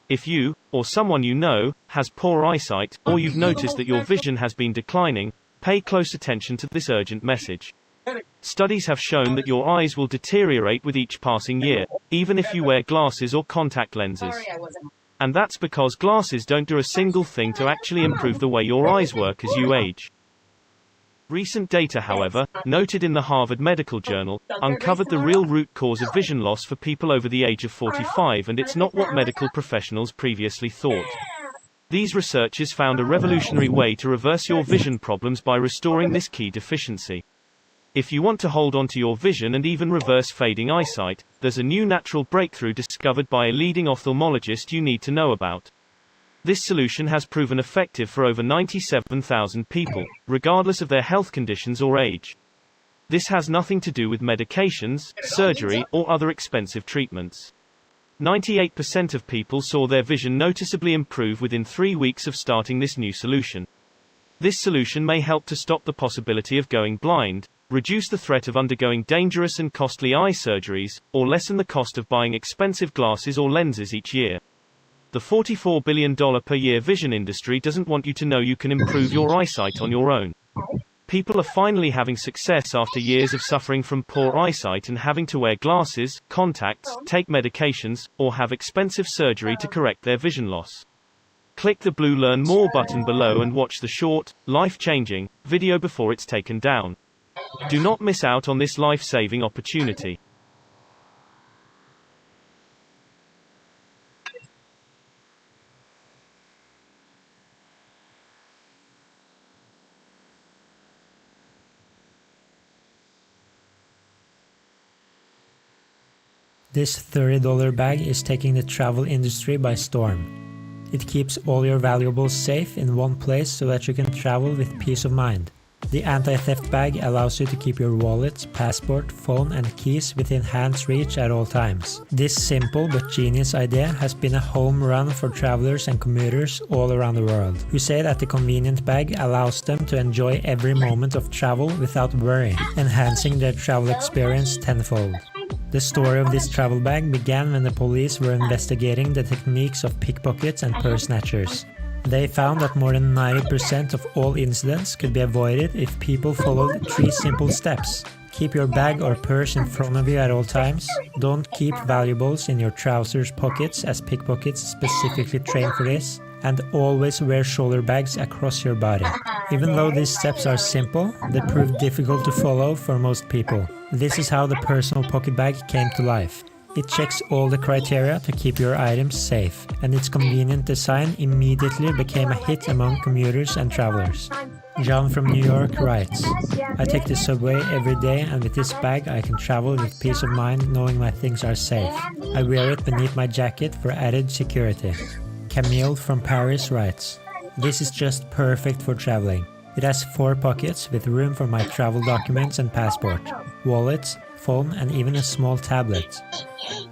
If you, or someone you know, has poor eyesight, or you've noticed that your vision has been declining, pay close attention to this urgent message. Studies have shown that your eyes will deteriorate with each passing year, even if you wear glasses or contact lenses. And that's because glasses don't do a single thing to actually improve the way your eyes work as you age. Recent data, however, noted in the Harvard Medical Journal, uncovered the real root cause of vision loss for people over the age of 45, and it's not what medical professionals previously thought. These researchers found a revolutionary way to reverse your vision problems by restoring this key deficiency. If you want to hold on to your vision and even reverse fading eyesight, there's a new natural breakthrough discovered by a leading ophthalmologist you need to know about. This solution has proven effective for over 97,000 people, regardless of their health conditions or age. This has nothing to do with medications, surgery, or other expensive treatments. 98% of people saw their vision noticeably improve within 3 weeks of starting this new solution. This solution may help to stop the possibility of going blind, reduce the threat of undergoing dangerous and costly eye surgeries, or lessen the cost of buying expensive glasses or lenses each year. The $44 billion per year vision industry doesn't want you to know you can improve your eyesight on your own. People are finally having success after years of suffering from poor eyesight and having to wear glasses, contacts, take medications, or have expensive surgery to correct their vision loss. Click the blue Learn More button below and watch the short, life-changing video before it's taken down. Do not miss out on this life-saving opportunity. This $30 bag is taking the travel industry by storm. It keeps all your valuables safe in one place so that you can travel with peace of mind. The anti-theft bag allows you to keep your wallet, passport, phone and keys within hand's reach at all times. This simple but genius idea has been a home run for travelers and commuters all around the world, who say that the convenient bag allows them to enjoy every moment of travel without worry, enhancing their travel experience tenfold. The story of this travel bag began when the police were investigating the techniques of pickpockets and purse snatchers. They found that more than 90% of all incidents could be avoided if people followed 3 simple steps. Keep your bag or purse in front of you at all times. Don't keep valuables in your trousers pockets, as pickpockets specifically train for this. And always wear shoulder bags across your body. Even though these steps are simple, they prove difficult to follow for most people. This is how the personal pocket bag came to life. It checks all the criteria to keep your items safe, and its convenient design immediately became a hit among commuters and travelers. John from New York writes, "I take the subway every day, and with this bag I can travel with peace of mind knowing my things are safe. I wear it beneath my jacket for added security." Camille from Paris writes, "This is just perfect for traveling. It has 4 pockets with room for my travel documents and passport, wallets, phone and even a small tablet.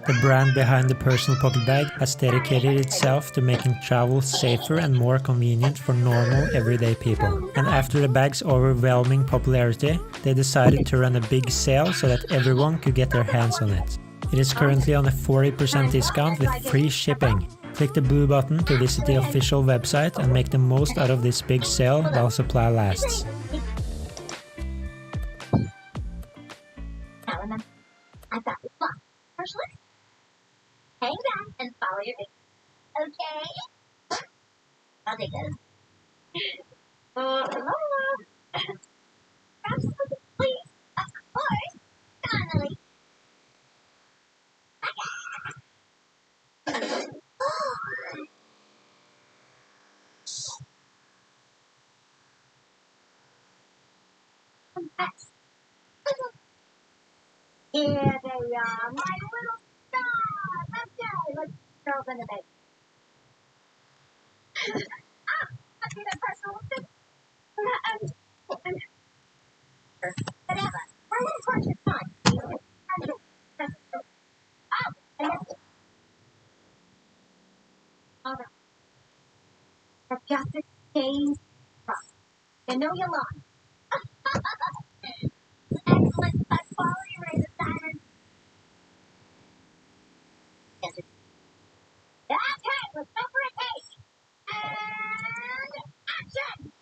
The brand behind the personal pocket bag has dedicated itself to making travel safer and more convenient for normal everyday people. And after the bag's overwhelming popularity, they decided to run a big sale so that everyone could get their hands on it. It is currently on a 40% discount with free shipping. Click the blue button to visit the official website and make the most out of this big sale while supply lasts." I've got this box. First look. Hang back and follow your face. Okay? I'll take this. Hello. Absolutely, please. Of course. Finally. Here they are, my little stars. Okay, let's open the bag. I see that personal thing. Whatever. We're going to torch it fine. Oh, and that's it. All right. I've got to change trust. You know you're lying. Excellent, high quality razor diamond. Yes, it. That's it. right, let's go for a taste. And action!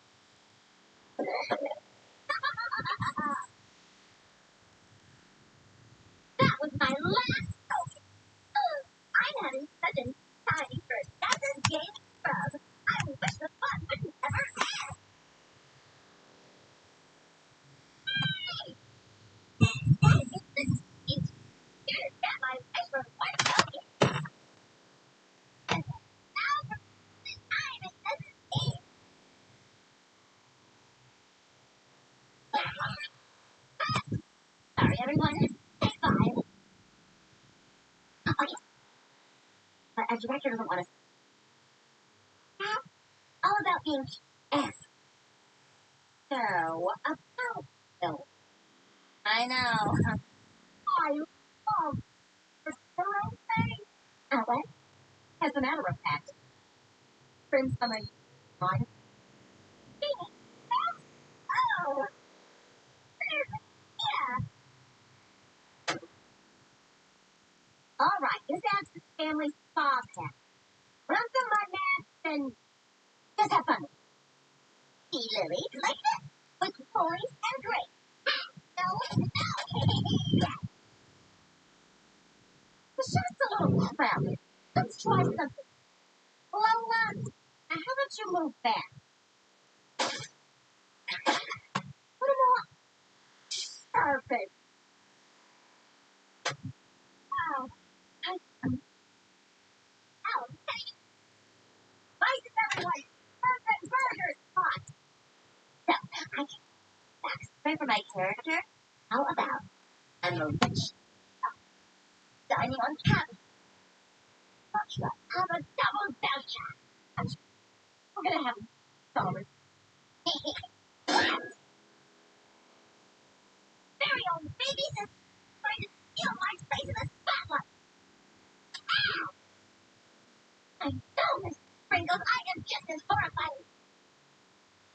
That was my last token. I'm having such a time for a dozen gaming scrub. I wish the fun would never end. Here's that my wish for one token. And now for the time it doesn't end. Sorry, everyone. Take 5. Oh, yeah. But our director doesn't want us. All about being F. So, about Bill. I know. I love the thorough thing. What? As a matter of fact, friends from a on. Oh, yeah. All right, this adds to the family spa pack. Run some mud maps and just have fun. See, Lily, like this, with boys and great. No, no. The shot's a little crowded. Let's try something. Well, how about you move back? Put him on. Perfect. Oh, oh, why is everyone perfect burger spot? So, I can backstory for my character. How about I'm a rich dining on cabbage? Have a double voucher. We're gonna have dollars. Very old babies is trying to steal my place in the spotlight. Ow! I know, Miss Sprinkles, I am just as horrified.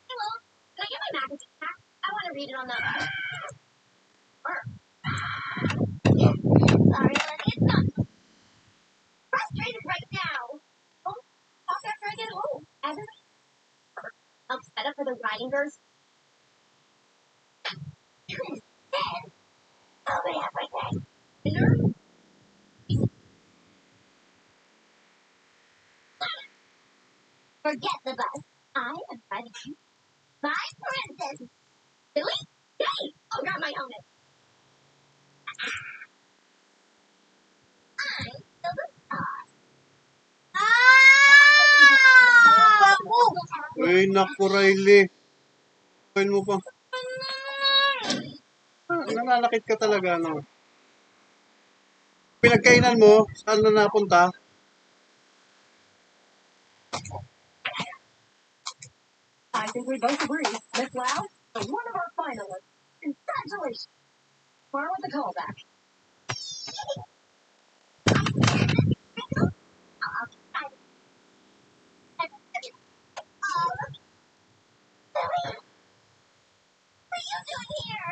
Hello, can I get my magazine back? I want to read it on the. Sorry, Lily, it's not frustrated right now. Oh, talk after I get home. As in, I'm set up for the riding girls. Instead, tell me everything. Dinner? Forget the bus. I am ready. My princess. Billy? Hey! Oh, got my helmet. I'm still the boss. Ay, naku, Riley. Gawin mo pa. Nananakit ka talaga, no? Pinagkainan mo, saan na napunta? I think we both agree. Miss Loud, is one of our finalists. Congratulations. Where was the callback? Billy, what are you doing here?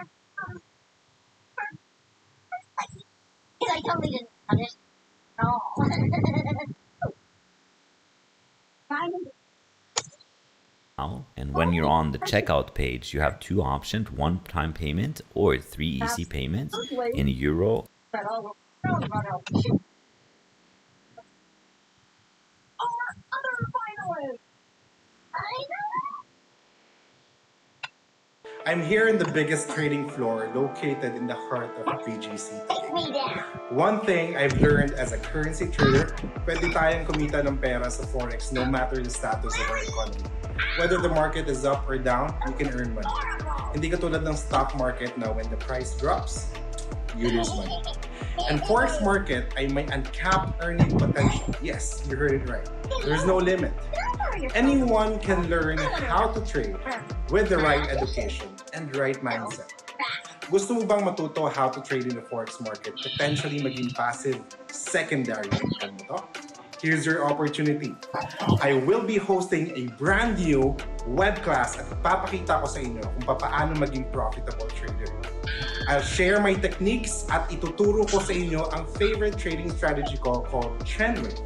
I totally didn't understand at all. And when you're on the checkout page, you have 2 options: one-time payment or 3 easy payments in euro. I'm here in the biggest trading floor located in the heart of BGC. One thing I've learned as a currency trader, pwede tayong kumita ng pera sa Forex no matter the status of our economy. Whether the market is up or down, you can earn money. Hindi katulad ng stock market na when the price drops, you lose money. And Forex market ay may uncapped earning potential. Yes, you heard it right. There's no limit. Anyone can learn how to trade with the right education and right mindset. Gusto mo bang matuto how to trade in the Forex market, potentially maging passive secondary income mo to? Here's your opportunity. I will be hosting a brand new web class at papakita ko sa inyo kung paano maging profitable trader. I'll share my techniques at ituturo ko sa inyo ang favorite trading strategy ko called Trend Wave.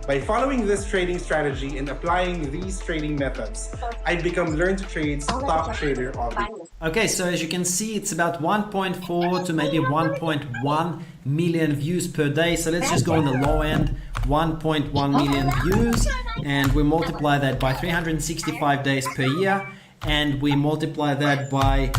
By following this trading strategy and applying these trading methods, I become Learn to Trade's top trader of the year. Okay, so as you can see, it's about 1.4 to maybe 1.1 million views per day. So let's just go on the low end, 1.1 million views, and we multiply that by 365 days per year, and we multiply that by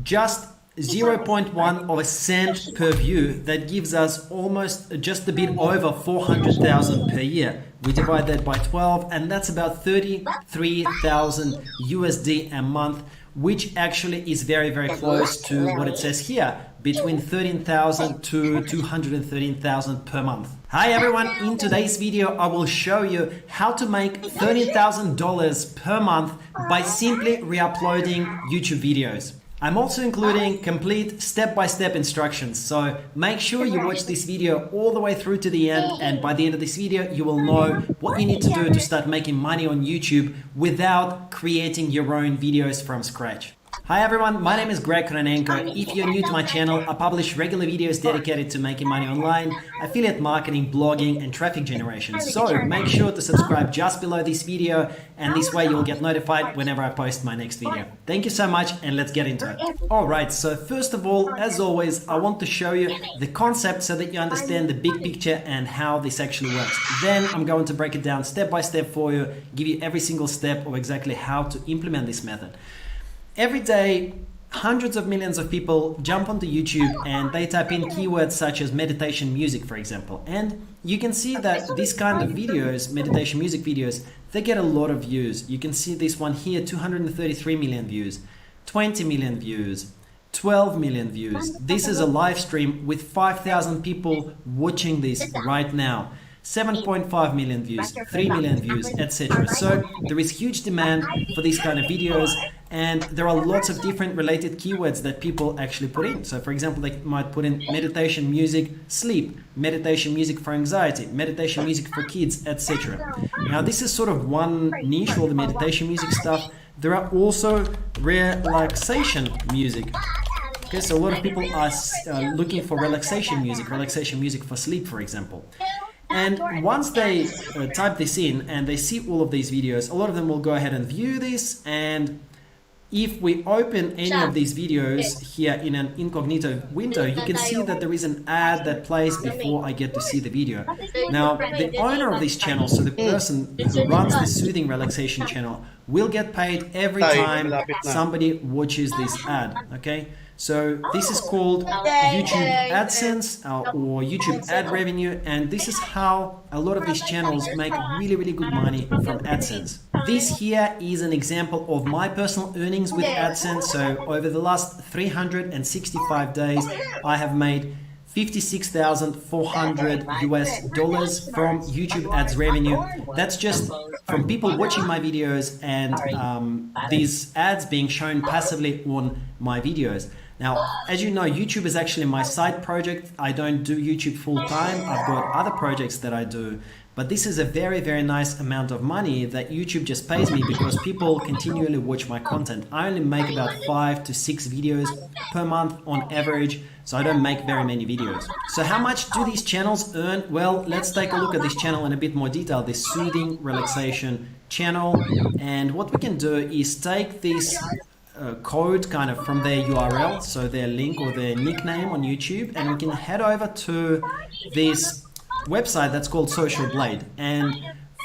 just 0.1 of a cent per view. That gives us almost just a bit over 400,000 per year. We divide that by 12, and that's about 33,000 USD a month, which actually is very, very close to what it says here, between 13,000 to 213,000 per month. Hi everyone, in today's video I will show you how to make $30,000 per month by simply re-uploading YouTube videos. I'm also including complete step-by-step instructions, so make sure you watch this video all the way through to the end, and by the end of this video you will know what you need to do to start making money on YouTube without creating your own videos from scratch. Hi everyone, my name is Greg Kononenko. If you're new to my channel, I publish regular videos dedicated to making money online, affiliate marketing, blogging, and traffic generation. So make sure to subscribe just below this video, and this way you'll get notified whenever I post my next video. Thank you so much, and let's get into it. Alright, so first of all, as always, I want to show you the concept so that you understand the big picture and how this actually works. Then I'm going to break it down step by step for you, give you every single step of exactly how to implement this method. Every day, hundreds of millions of people jump onto YouTube and they type in keywords such as meditation music, for example. And you can see that these kind of videos, meditation music videos, they get a lot of views. You can see this one here, 233 million views, 20 million views, 12 million views. This is a live stream with 5,000 people watching this right now. 7.5 million views, 3 million views, etc. So there is huge demand for these kind of videos, and there are lots of different related keywords that people actually put in. So for example, they might put in meditation music, sleep, meditation music for anxiety, meditation music for kids, etc. Now this is sort of one niche, all the meditation music stuff. There are also relaxation music. Okay, so a lot of people are looking for relaxation music for sleep, for example. And once they type this in and they see all of these videos, a lot of them will go ahead and view this. And if we open any of these videos here in an incognito window, you can see that there is an ad that plays before I get to see the video. Now, the owner of this channel, so the person who runs the soothing relaxation channel, will get paid every time somebody watches this ad, okay? So this is called YouTube AdSense or YouTube ad revenue, and this is how a lot of these channels make really, really good money from AdSense. This here is an example of my personal earnings with AdSense. So over the last 365 days, I have made $56,400 US from YouTube ads revenue. That's just from people watching my videos and these ads being shown passively on my videos. Now, as you know, YouTube is actually my side project. I don't do YouTube full time. I've got other projects that I do. But this is a very, very nice amount of money that YouTube just pays me because people continually watch my content. I only make about 5 to 6 videos per month on average, so I don't make very many videos. So how much do these channels earn? Well, let's take a look at this channel in a bit more detail, this soothing relaxation channel. And what we can do is take this code kind of from their URL, so their link or their nickname on YouTube, and we can head over to this website that's called Social Blade. And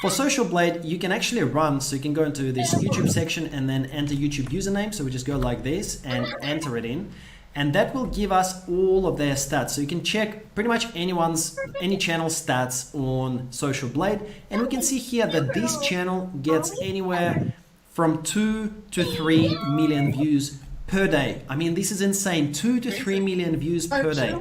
for Social Blade, you can actually run, so you can go into this YouTube section and then enter YouTube username. So we just go like this and enter it in, and that will give us all of their stats. So you can check pretty much any channel stats on Social Blade, and we can see here that this channel gets anywhere from 2 to 3 million views per day. I mean, this is insane, 2 to 3 million views per day.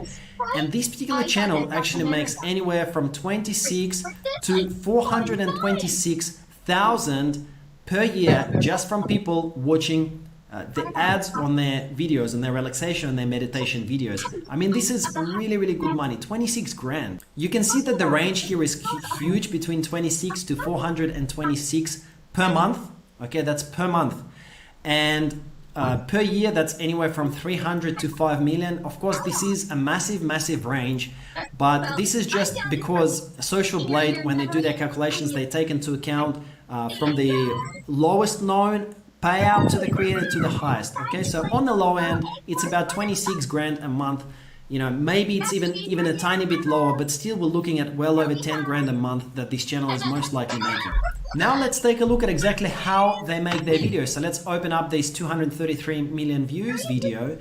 And this particular channel actually makes anywhere from 26 to 426,000 per year just from people watching the ads on their videos, on their relaxation and their meditation videos. I mean, this is really, really good money, 26 grand. You can see that the range here is huge, between 26 to 426 per month. Okay, that's per month. And per year, that's anywhere from 300 to 5 million. Of course, this is a massive range, but this is just because Social Blade, when they do their calculations, they take into account from the lowest known payout to the creator to the highest. Okay, so on the low end, it's about 26 grand a month. You know, maybe it's even a tiny bit lower, but still we're looking at well over 10 grand a month that this channel is most likely making. Now let's take a look at exactly how they make their videos. So let's open up this 233 million views video,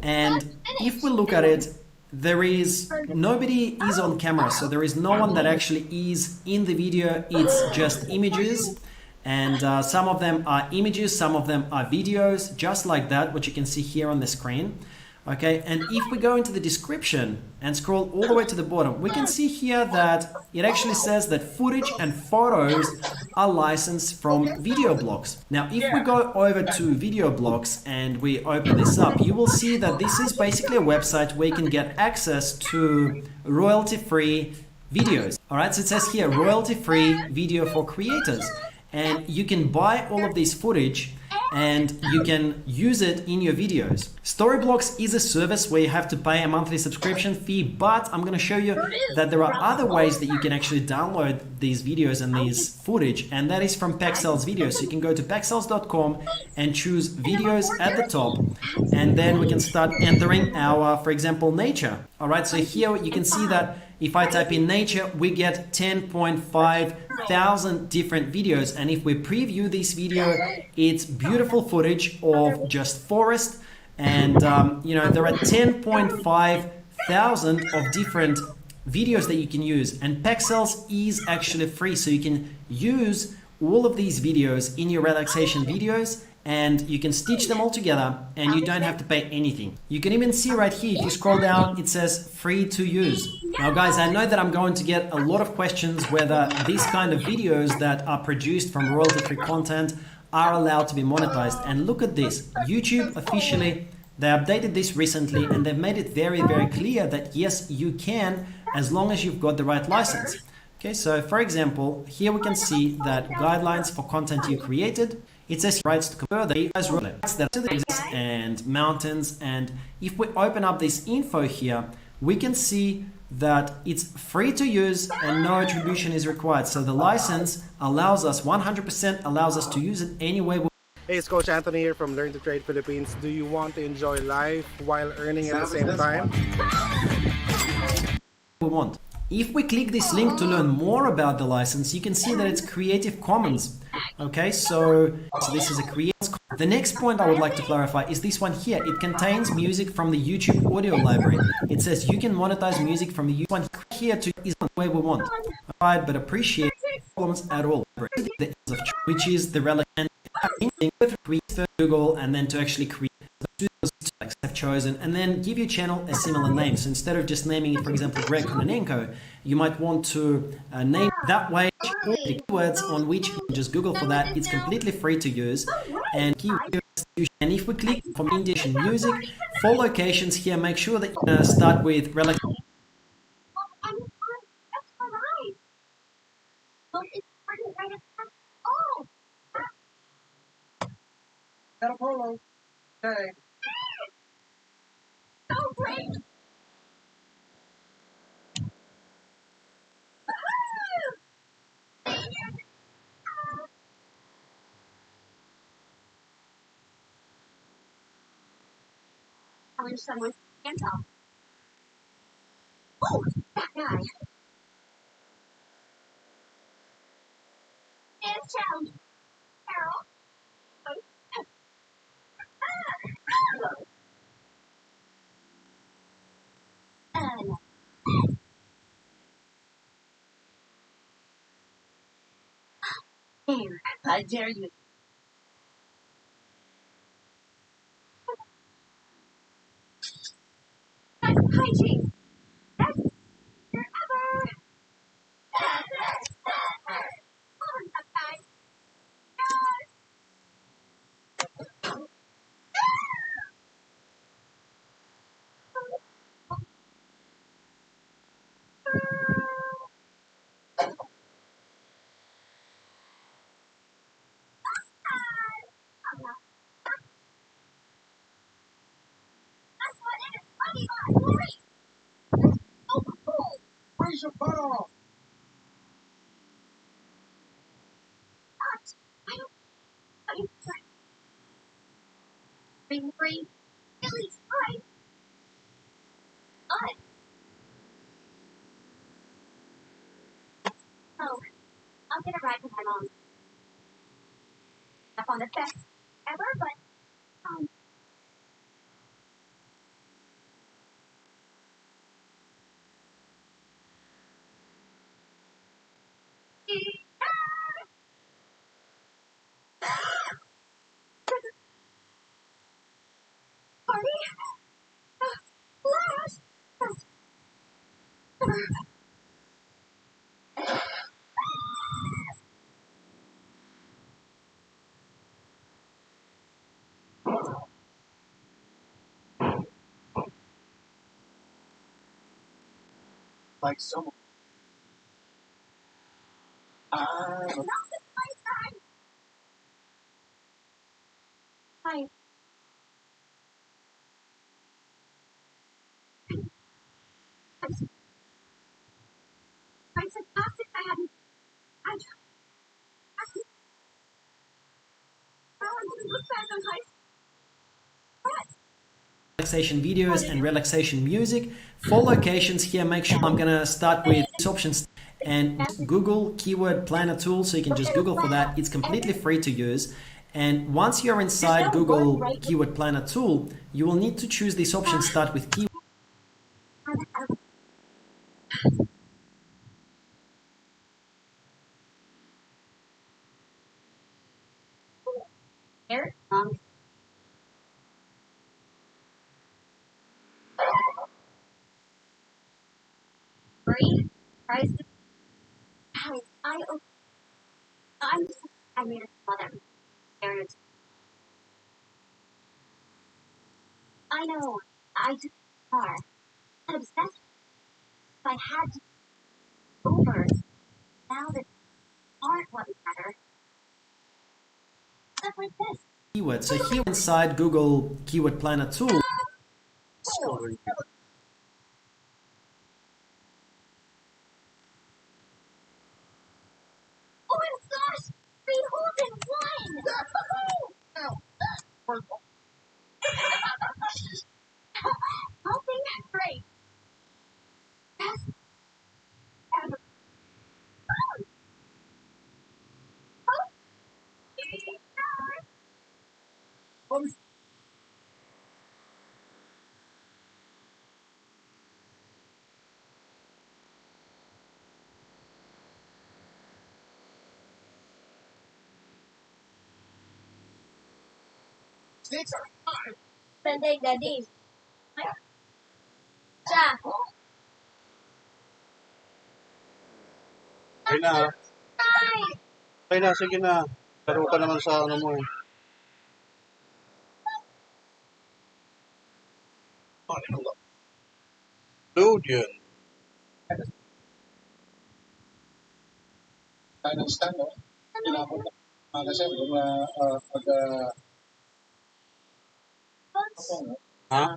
and if we look at it, nobody is on camera, so there is no one that actually is in the video. It's just images, and some of them are images, some of them are videos, just like that, which you can see here on the screen. Okay, and if we go into the description and scroll all the way to the bottom, we can see here that it actually says that footage and photos are licensed from video blocks. Now, if we go over to video blocks and we open this up, you will see that this is basically a website where you can get access to royalty-free videos. All right, so it says here royalty-free video for creators, and you can buy all of this footage and you can use it in your videos. Storyblocks is a service where you have to pay a monthly subscription fee, but I'm going to show you that there are other ways that you can actually download these videos and these footage, and that is from Pexels Videos. So you can go to pexels.com and choose videos at the top, and then we can start entering our, for example, nature. All right, so here you can see that if I type in nature, we get 10.5 thousand different videos, and if we preview this video, it's beautiful footage of just forest, and you know, there are 10.5 thousand of different videos that you can use, and Pexels is actually free, so you can use all of these videos in your relaxation videos, and you can stitch them all together and you don't have to pay anything. You can even see right here, if you scroll down, it says free to use. Now guys, I know that I'm going to get a lot of questions whether these kind of videos that are produced from royalty-free content are allowed to be monetized. And look at this, YouTube officially, they updated this recently and they've made it very clear that yes, you can, as long as you've got the right license. Okay, so for example, here we can see that guidelines for content you created. It says rights to further as rights that exist and mountains, and if we open up this info here, we can see that it's free to use and no attribution is required. So the license allows us 100% allows us to use it any way we Hey, it's Coach Anthony here from Learn to Trade Philippines. Do you want to enjoy life while earning at the same time? want. If we click this link to learn more about the license, you can see that it's Creative Commons. Okay, so this is a Creative. The next point I would like to clarify is this one here. It contains music from the YouTube audio library. It says you can monetize music from the YouTube one here to is the way we want. Right, but appreciate problems at all. Which is the relevant thing with Google, and then to actually create have chosen, and then give your channel a similar name. So instead of just naming it, for example, Greg Kononenko, you might want to name that way the keywords on which you can just Google for that. It's completely free to use. And and if we click from Indian music for locations here, make sure that you start with relax. Okay. So great. I wish someone can tell. Oh, that guy. It's Charlie. Carol. I dare you. Hygiene. That's forever. your butt off. I don't bring free. Billy's fine. What? Oh, I'll get a ride with my mom. Up on the best ever, but party. Flash. Like someone. Hi. I'm sarcastic. I hadn't. I look back on high school. Relaxation videos and relaxation music. For locations here, make sure I'm gonna start with these options and Google keyword planner tool, so you can just Google for that. It's completely free to use. And once you're inside Google keyword planner tool, you will need to choose this option, start with keyword. Here, free prices. I made a mother. Parents. I know. I just are an obsessed. If I had to over now that aren't what matter. Stuff like this. Keyword. So here inside Google keyword planner tool, Oh my gosh! 3 holes in 1! No, that's purple. Helping great. Best ever. Oh, snakes are hard. Sending daddy. Siya. Okay na. Hi! Okay na, sige na. Laro ka naman sa ano mo eh. Load yun. Tayo ng stand, no? Kinapot na. Kasi Ha?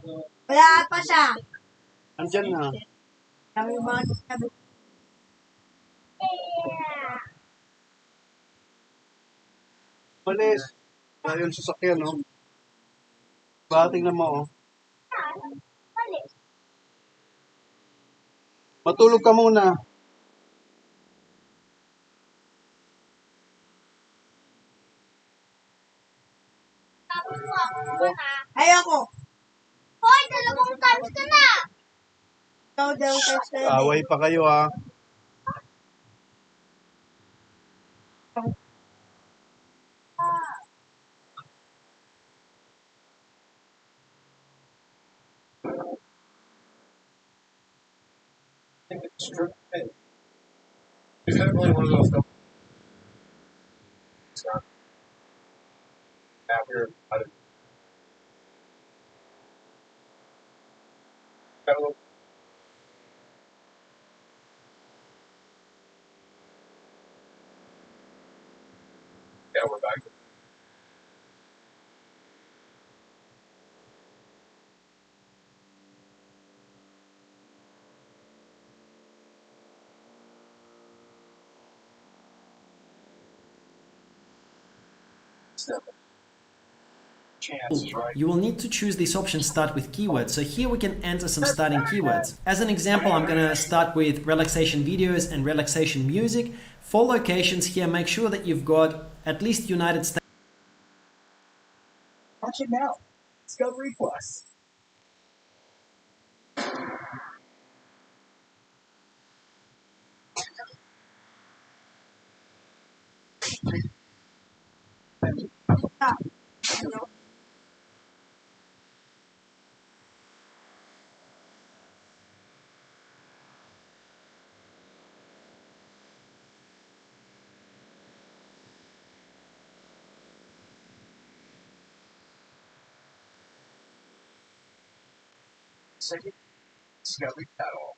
wala pa siya. Andyan na. Kami ba sabi? Yeah. Malis. Wala yung sasakyan, no? Bating na mo, oh. Balik. Matulog ka muna. Tapos mo ako muna. Ayoko. Hoy, 2 times ka na. No, 2 times ka na. Away pa kayo, ah. It's true. Is that really one of those companies after I didn't got a little yeah, we're back. You will need to choose this option start with keywords. So here we can enter some starting keywords. As an example, I'm going to start with relaxation videos and relaxation music. For locations here, make sure that you've got at least United States. Watch it now. Discovery Plus. Second, Discovery Channel.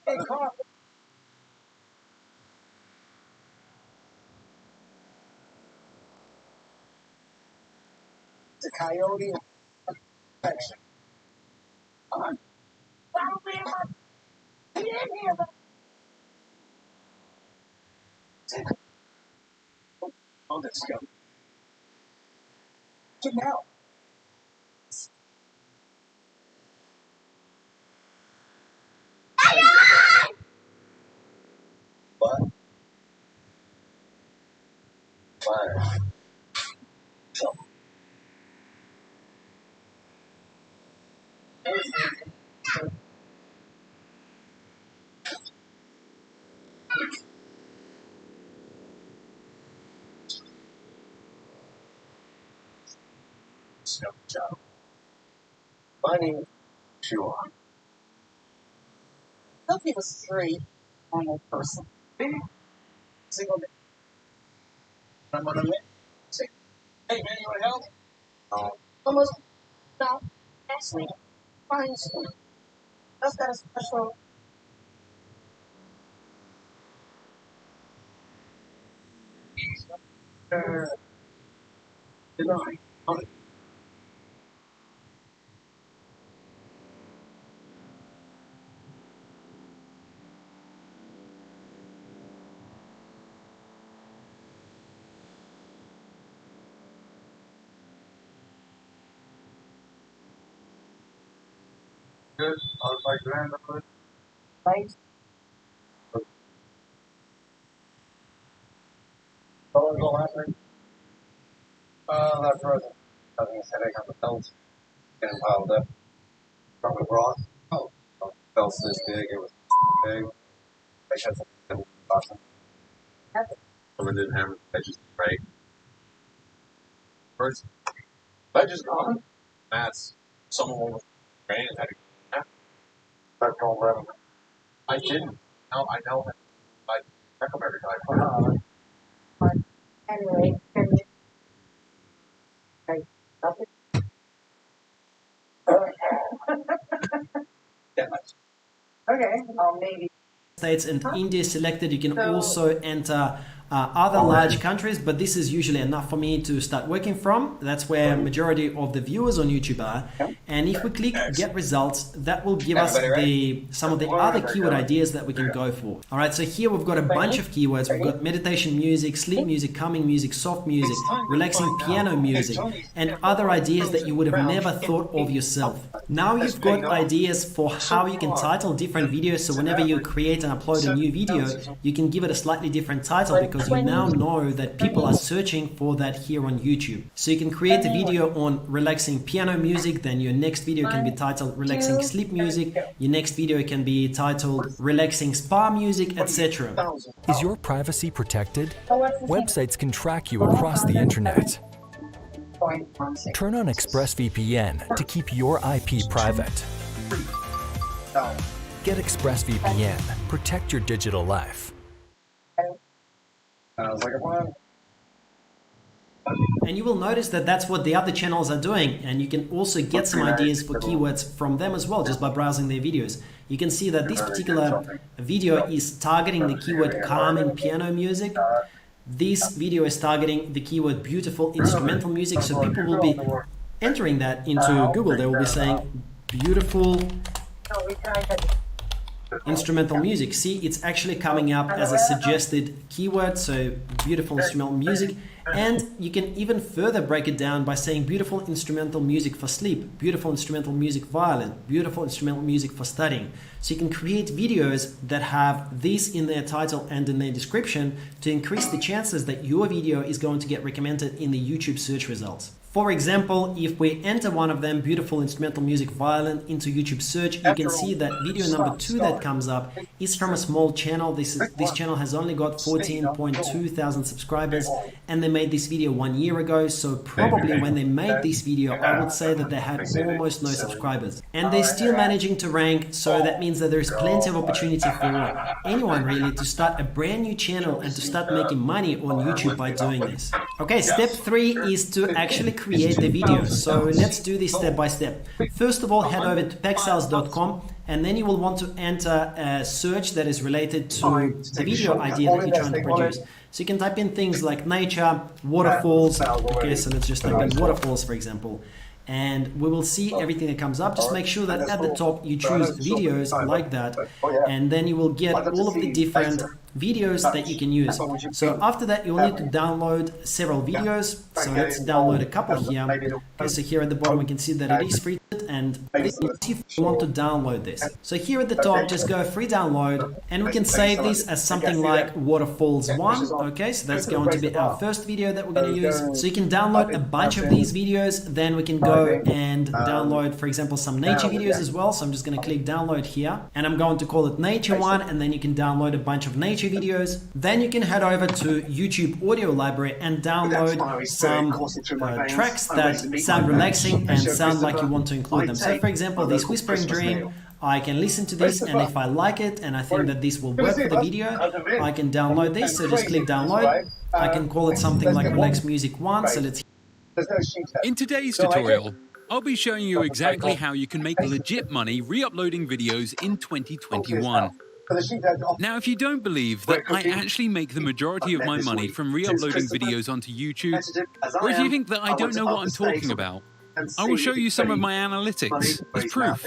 Hey, Carl. The coyote. Action. On. Get in here. On Discovery. To now. What? Fire. Job. Finding sure. Hope he was free, normal person. Single day. I'm gonna live. Say, hey man, you wanna help? No. Almost. No. Actually, fine. That's got a special. Deny. Good. I was like grandmother. Right. What was happening? That present. Having a headache on the belts. Getting piled up. From the broth. Oh. Belts this big. It was big. I should have awesome. Someone didn't have it. I just break. First. I just gone. That's someone with brain had a I didn't. No, I know him. I check him every time. Anyway, okay, maybe. States and India selected. You can also enter other large countries, but this is usually enough for me to start working from. That's where majority of the viewers on YouTube are. And if we click get results, that will give us some of the other keyword ideas that we can go for. All right, so here we've got a bunch of keywords. We've got meditation music, sleep music, calming music, soft music, relaxing piano music, and other ideas that you would have never thought of yourself. Now you've got ideas for how you can title different videos, so whenever you create and upload a new video, you can give it a slightly different title because you now know that people are searching for that here on YouTube. So you can create a video on relaxing piano music, then your next video can be titled relaxing sleep music, your next video can be titled relaxing spa music, etc. Is your privacy protected? Websites can track you across the internet. Turn on ExpressVPN to keep your IP private. Get ExpressVPN. Protect your digital life. And you will notice that that's what the other channels are doing, and you can also get some ideas for keywords from them as well just by browsing their videos. You can see that this particular video is targeting the keyword calming piano music. This video is targeting the keyword beautiful instrumental music, so people will be entering that into Google. They will be saying beautiful Instrumental music. See, it's actually coming up as a suggested keyword, so beautiful instrumental music. And you can even further break it down by saying beautiful instrumental music for sleep, beautiful instrumental music violin, beautiful instrumental music for studying. So you can create videos that have this in their title and in their description to increase the chances that your video is going to get recommended in the YouTube search results. For example, if we enter one of them, beautiful instrumental music violin, into YouTube search, you can see that video number 2 that comes up is from a small channel. This channel has only got 14.2 thousand subscribers, and they made this video 1 year ago. So probably when they made this video, I would say that they had almost no subscribers, and they're still managing to rank. So that means that there's plenty of opportunity for anyone really to start a brand new channel and to start making money on YouTube by doing this. Okay, step 3 is to actually create the video. So let's do this step by step. First of all, head over to pexels.com, and then you will want to enter a search that is related to the video idea that you're trying to produce. So you can type in things like nature, waterfalls. Okay, so let's just type in waterfalls, for example. And we will see everything that comes up. Just make sure that at the top you choose videos like that, and then you will get all of the different videos that you can use. So after that, you'll need to download several videos. So let's download a couple here. Okay, so here at the bottom we can see that it is free, and if you want to download this. So here at the top, just go free download, and we can save this as something like Waterfalls 1. Okay, so that's going to be our first video that we're going to use. So you can download a bunch of these videos, then we can go and download, for example, some nature videos as well. So I'm just going to click download here, and I'm going to call it nature 1, and then you can download a bunch of nature videos. Then you can head over to YouTube audio library and download some tracks that sound relaxing and sound like you want to include them. So for example, this Whispering Dream, I can listen to this, and if I like it and I think that this will work for the video, I can download this. So just click download. I can call it something like Relax Music 1. So let's. In today's tutorial, I'll be showing you exactly how you can make legit money re-uploading videos in 2021. Now, if you don't believe that I actually make the majority of my money from re-uploading videos onto YouTube, or if you think that I don't know what I'm talking about, I will show you some of my analytics as proof.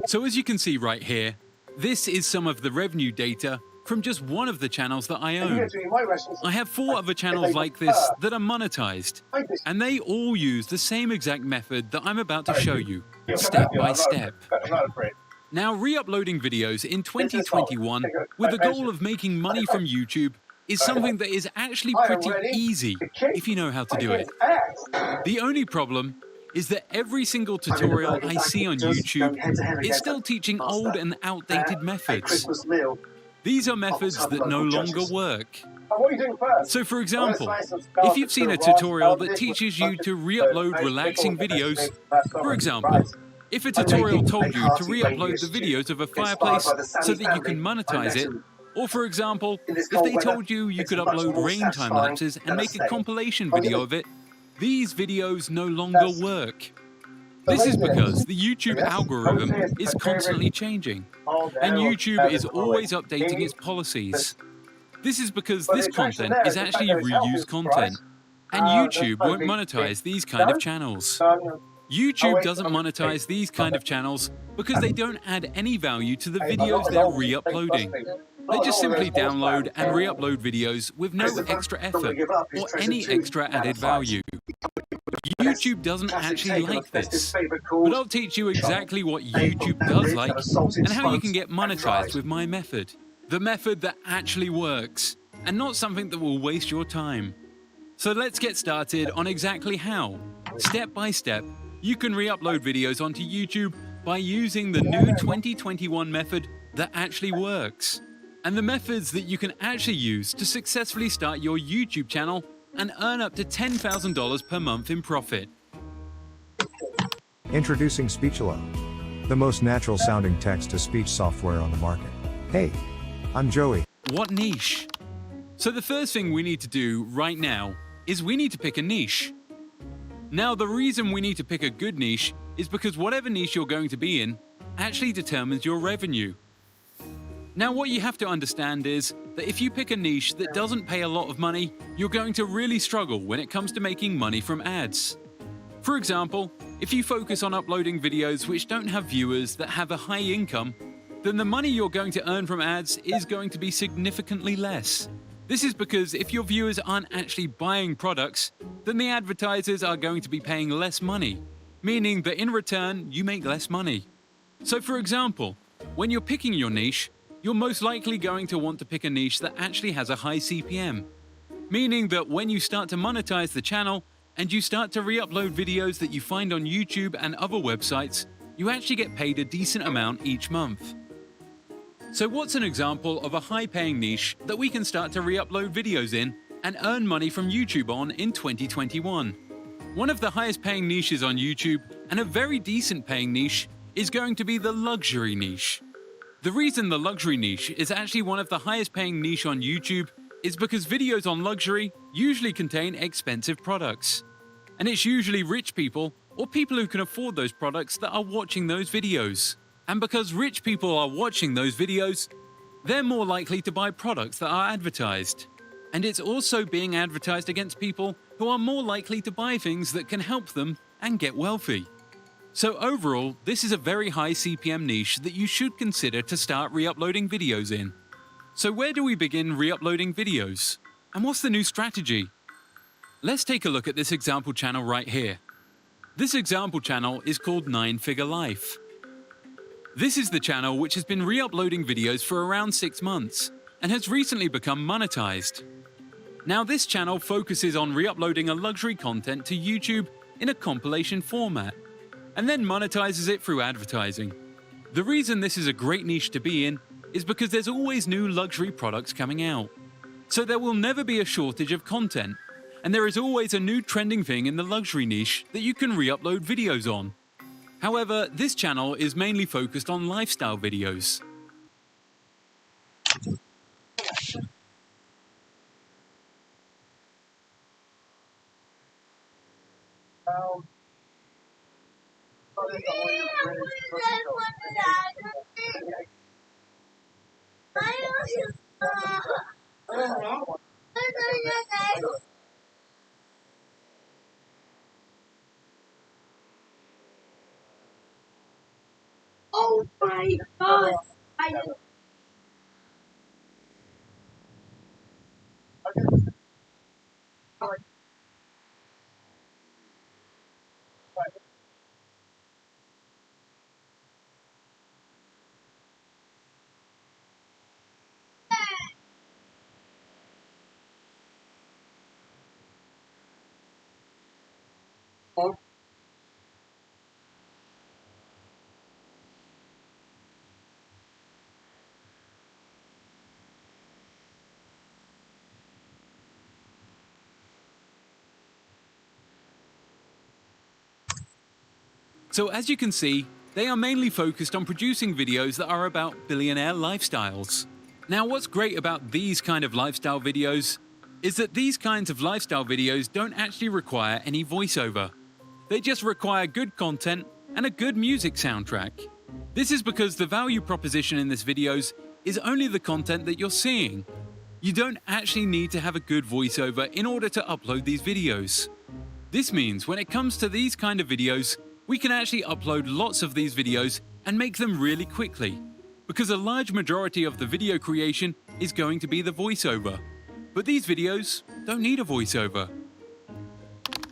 So as you can see right here, this is some of the revenue data from just one of the channels that I own. I have 4 other channels like this that are monetized, and they all use the same exact method that I'm about to show you, step by step. Now, re-uploading videos in 2021 with the goal of making money from YouTube is something that is actually pretty easy if you know how to do it. The only problem is that every single tutorial I see on YouTube is still teaching old and outdated methods. These are methods that no longer work. So for example, if you've seen a tutorial that teaches you to re-upload relaxing videos, for example, if a tutorial told you to re-upload the videos of a fireplace so that you can monetize it, or for example, if they told you you could upload rain time lapses and make a compilation video of it, these videos no longer work. This is because the YouTube algorithm is constantly changing, and YouTube is always updating its policies. This is because this content is actually reused content, and YouTube won't monetize these kind of channels. YouTube doesn't monetize these kind of channels because they don't add any value to the videos they're re-uploading. They just simply download and re-upload videos with no extra effort or any extra added value. YouTube doesn't actually like this, but I'll teach you exactly what YouTube does like and how you can get monetized with my method. The method that actually works, and not something that will waste your time. So let's get started on exactly how, step by step, you can re-upload videos onto YouTube by using the new 2021 method that actually works, and the methods that you can actually use to successfully start your YouTube channel and earn up to $10,000 per month in profit. Introducing Speechalo, the most natural sounding text-to-speech software on the market. Hey, I'm Joey. What niche? So the first thing we need to do right now is we need to pick a niche. Now, the reason we need to pick a good niche is because whatever niche you're going to be in actually determines your revenue. Now, what you have to understand is that if you pick a niche that doesn't pay a lot of money, you're going to really struggle when it comes to making money from ads. For example, if you focus on uploading videos which don't have viewers that have a high income, then the money you're going to earn from ads is going to be significantly less. This is because if your viewers aren't actually buying products, then the advertisers are going to be paying less money, meaning that in return, you make less money. So for example, when you're picking your niche, you're most likely going to want to pick a niche that actually has a high CPM, meaning that when you start to monetize the channel and you start to re-upload videos that you find on YouTube and other websites, you actually get paid a decent amount each month. So what's an example of a high-paying niche that we can start to re-upload videos in and earn money from YouTube on in 2021? One of the highest paying niches on YouTube, and a very decent paying niche, is going to be the luxury niche. The reason the luxury niche is actually one of the highest paying niche on YouTube is because videos on luxury usually contain expensive products. And it's usually rich people or people who can afford those products that are watching those videos. And because rich people are watching those videos, they're more likely to buy products that are advertised. And it's also being advertised against people who are more likely to buy things that can help them and get wealthy. So overall, this is a very high CPM niche that you should consider to start re-uploading videos in. So where do we begin re-uploading videos? And what's the new strategy? Let's take a look at this example channel right here. This example channel is called 9 Figure Life. This is the channel which has been re-uploading videos for around 6 months and has recently become monetized. Now this channel focuses on re-uploading a luxury content to YouTube in a compilation format and then monetizes it through advertising. The reason this is a great niche to be in is because there's always new luxury products coming out. So there will never be a shortage of content, and there is always a new trending thing in the luxury niche that you can re-upload videos on. However, this channel is mainly focused on lifestyle videos. Oh my God! I just... So as you can see, they are mainly focused on producing videos that are about billionaire lifestyles. Now what's great about these kind of lifestyle videos is that these kinds of lifestyle videos don't actually require any voiceover. They just require good content and a good music soundtrack. This is because the value proposition in these videos is only the content that you're seeing. You don't actually need to have a good voiceover in order to upload these videos. This means when it comes to these kind of videos, we can actually upload lots of these videos and make them really quickly, because a large majority of the video creation is going to be the voiceover. But these videos don't need a voiceover.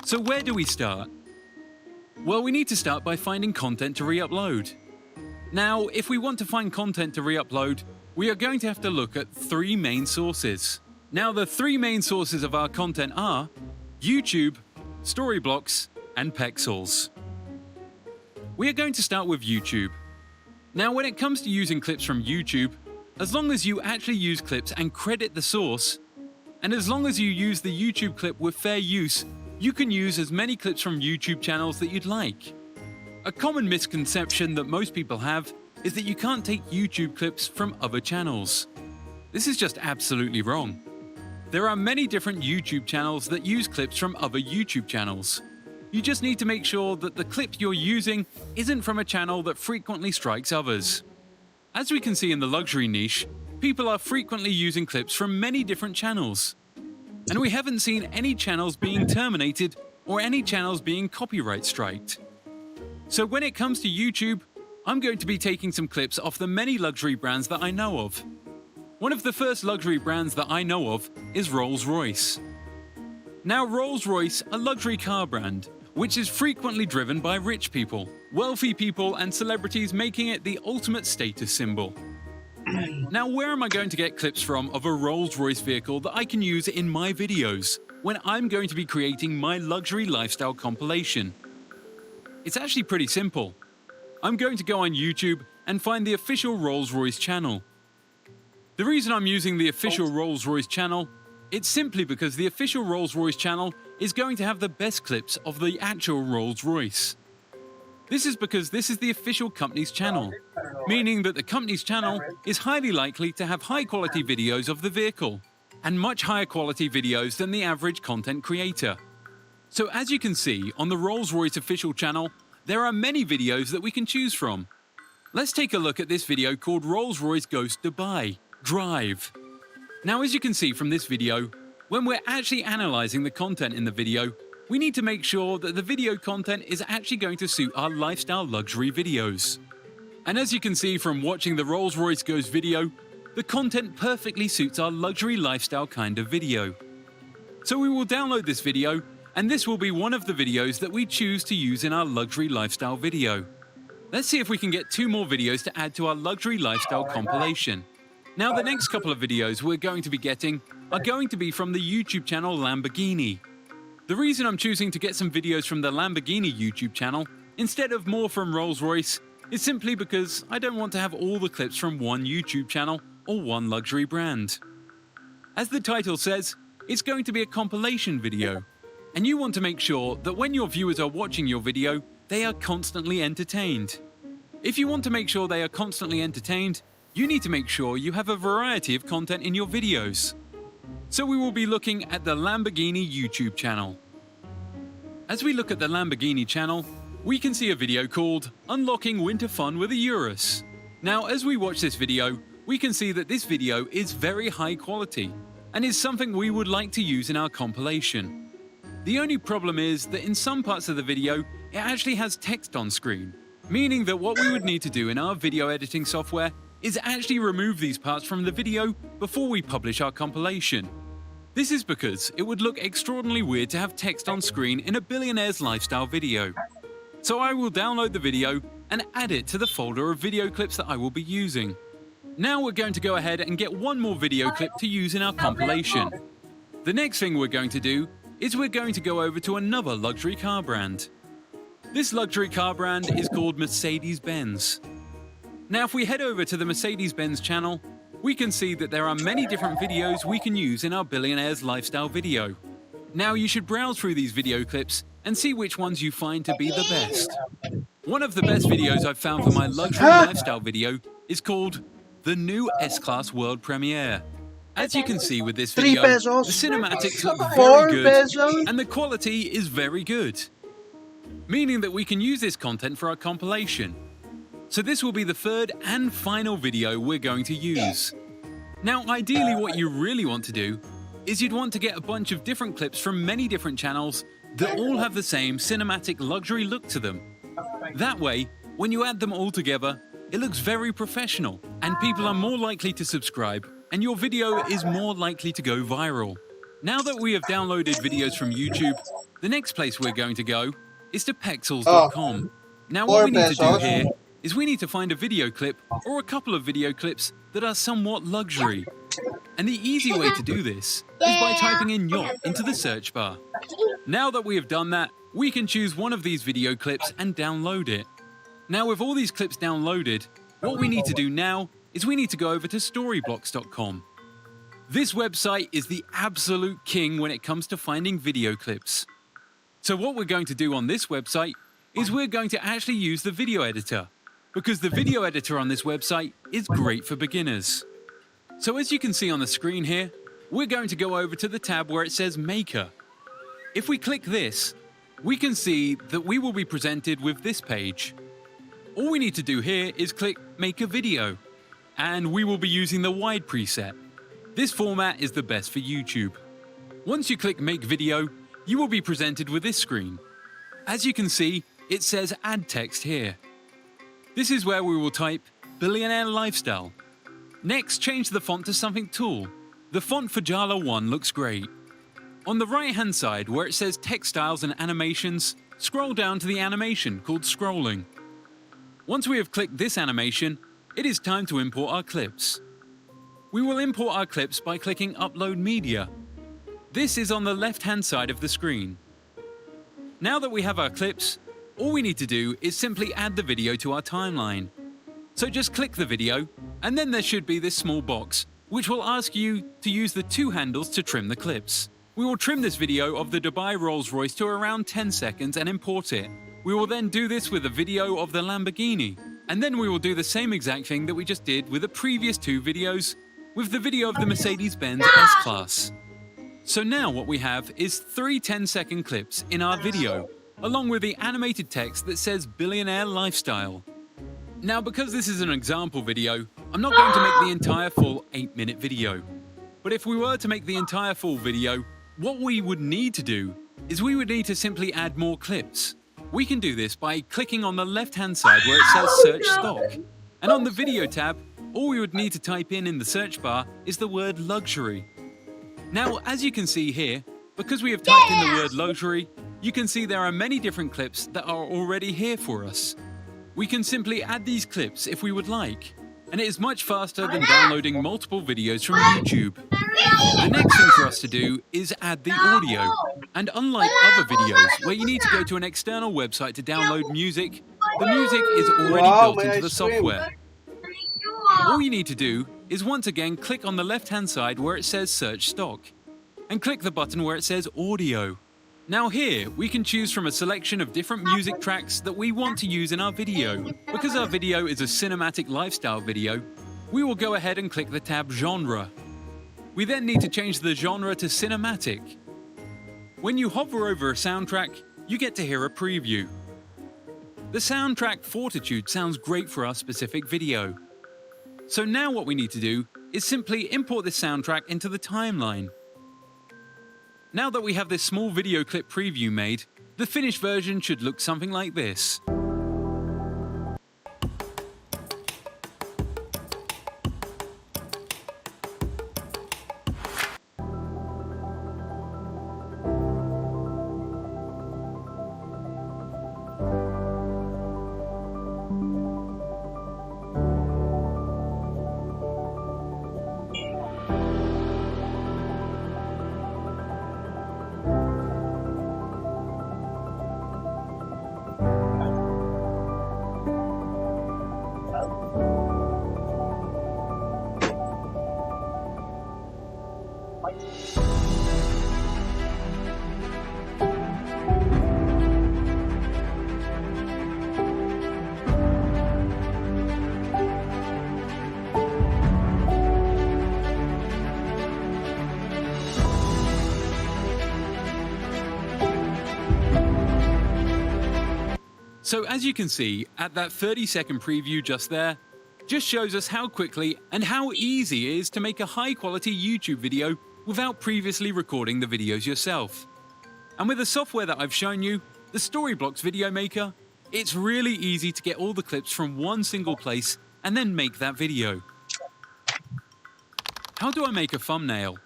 So where do we start? Well, we need to start by finding content to re-upload. Now, if we want to find content to re-upload, we are going to have to look at 3 main sources. Now, the 3 main sources of our content are YouTube, Storyblocks, and Pexels. We are going to start with YouTube. Now, when it comes to using clips from YouTube, as long as you actually use clips and credit the source, and as long as you use the YouTube clip with fair use, you can use as many clips from YouTube channels that you'd like. A common misconception that most people have is that you can't take YouTube clips from other channels. This is just absolutely wrong. There are many different YouTube channels that use clips from other YouTube channels. You just need to make sure that the clip you're using isn't from a channel that frequently strikes others. As we can see in the luxury niche, people are frequently using clips from many different channels. And we haven't seen any channels being terminated or any channels being copyright striked. So when it comes to YouTube, I'm going to be taking some clips off the many luxury brands that I know of. One of the first luxury brands that I know of is Rolls-Royce. Now, Rolls-Royce, a luxury car brand, which is frequently driven by rich people, wealthy people and celebrities, making it the ultimate status symbol. Now, where am I going to get clips from of a Rolls-Royce vehicle that I can use in my videos when I'm going to be creating my luxury lifestyle compilation? It's actually pretty simple. I'm going to go on YouTube and find the official Rolls-Royce channel. The reason I'm using the official Rolls-Royce channel, it's simply because the official Rolls-Royce channel is going to have the best clips of the actual Rolls-Royce. This is because this is the official company's channel, meaning that the company's channel is highly likely to have high-quality videos of the vehicle, and much higher quality videos than the average content creator. So as you can see on the Rolls-Royce official channel, there are many videos that we can choose from. Let's take a look at this video called Rolls-Royce Goes Dubai Drive. Now, as you can see from this video, when we're actually analyzing the content in the video, we need to make sure that the video content is actually going to suit our lifestyle luxury videos. And as you can see from watching the Rolls-Royce Goes video, the content perfectly suits our luxury lifestyle kind of video. So we will download this video, and this will be one of the videos that we choose to use in our luxury lifestyle video. Let's see if we can get 2 more videos to add to our luxury lifestyle compilation. Now, the next couple of videos we're going to be getting are going to be from the YouTube channel Lamborghini. The reason I'm choosing to get some videos from the Lamborghini YouTube channel instead of more from Rolls-Royce is simply because I don't want to have all the clips from one YouTube channel or one luxury brand. As the title says, it's going to be a compilation video, and you want to make sure that when your viewers are watching your video, they are constantly entertained. If you want to make sure they are constantly entertained, you need to make sure you have a variety of content in your videos. So we will be looking at the Lamborghini YouTube channel. As we look at the Lamborghini channel, we can see a video called Unlocking Winter Fun with a Urus. Now, as we watch this video, we can see that this video is very high quality and is something we would like to use in our compilation. The only problem is that in some parts of the video, it actually has text on screen, meaning that what we would need to do in our video editing software is actually remove these parts from the video before we publish our compilation. This is because it would look extraordinarily weird to have text on screen in a billionaire's lifestyle video. So I will download the video and add it to the folder of video clips that I will be using. Now we're going to go ahead and get one more video clip to use in our compilation. The next thing we're going to do is we're going to go over to another luxury car brand. This luxury car brand is called Mercedes-Benz. Now, if we head over to the Mercedes-Benz channel, we can see that there are many different videos we can use in our billionaire's lifestyle video. Now, you should browse through these video clips and see which ones you find to be the best. One of the best videos I've found for my luxury lifestyle video is called The New S-Class World Premiere. As you can see with this video, the cinematics look very good and the quality is very good, meaning that we can use this content for our compilation. So this will be the third and final video we're going to use. Now, ideally what you really want to do is you'd want to get a bunch of different clips from many different channels that all have the same cinematic luxury look to them. That way, when you add them all together, it looks very professional and people are more likely to subscribe and your video is more likely to go viral. Now that we have downloaded videos from YouTube, the next place we're going to go is to pexels.com. Now what we need to do here is we need to find a video clip or a couple of video clips that are somewhat luxury. And the easy way to do this is by typing in yacht into the search bar. Now that we have done that, we can choose one of these video clips and download it. Now with all these clips downloaded, what we need to do now is we need to go over to storyblocks.com. This website is the absolute king when it comes to finding video clips. So what we're going to do on this website is we're going to actually use the video editor, because the video editor on this website is great for beginners. So as you can see on the screen here, we're going to go over to the tab where it says Maker. If we click this, we can see that we will be presented with this page. All we need to do here is click Make a Video, and we will be using the wide preset. This format is the best for YouTube. Once you click Make Video, you will be presented with this screen. As you can see, it says Add Text here. This is where we will type Billionaire Lifestyle. Next, change the font to something tall. The font for Jala 1 looks great. On the right-hand side, where it says Textiles and Animations, scroll down to the animation called Scrolling. Once we have clicked this animation, it is time to import our clips. We will import our clips by clicking Upload Media. This is on the left-hand side of the screen. Now that we have our clips, all we need to do is simply add the video to our timeline. So just click the video, and then there should be this small box, which will ask you to use the two handles to trim the clips. We will trim this video of the Dubai Rolls-Royce to around 10 seconds and import it. We will then do this with a video of the Lamborghini. And then we will do the same exact thing that we just did with the previous two videos, with the video of the Mercedes-Benz S-Class. So now what we have is 3 10-second clips in our video, along with the animated text that says Billionaire Lifestyle. Now, because this is an example video, I'm not going to make the entire full 8-minute video. But if we were to make the entire full video, what we would need to do is we would need to simply add more clips. We can do this by clicking on the left-hand side where it says Search Stock. And on the Video tab, all we would need to type in the search bar is the word Luxury. Now, as you can see here, because we have typed in the word Luxury, you can see there are many different clips that are already here for us. We can simply add these clips if we would like, and it is much faster than downloading multiple videos from YouTube. The next thing for us to do is add the audio, and unlike other videos where you need to go to an external website to download music, the music is already built into the software. All you need to do is once again click on the left-hand side where it says Search Stock, and click the button where it says Audio. Now here, we can choose from a selection of different music tracks that we want to use in our video. Because our video is a cinematic lifestyle video, we will go ahead and click the tab Genre. We then need to change the genre to cinematic. When you hover over a soundtrack, you get to hear a preview. The soundtrack Fortitude sounds great for our specific video. So now what we need to do is simply import this soundtrack into the timeline. Now that we have this small video clip preview made, the finished version should look something like this. So as you can see, at that 30-second preview just there, just shows us how quickly and how easy it is to make a high-quality YouTube video without previously recording the videos yourself. And with the software that I've shown you, the Storyblocks Video Maker, it's really easy to get all the clips from one single place and then make that video. How do I make a thumbnail?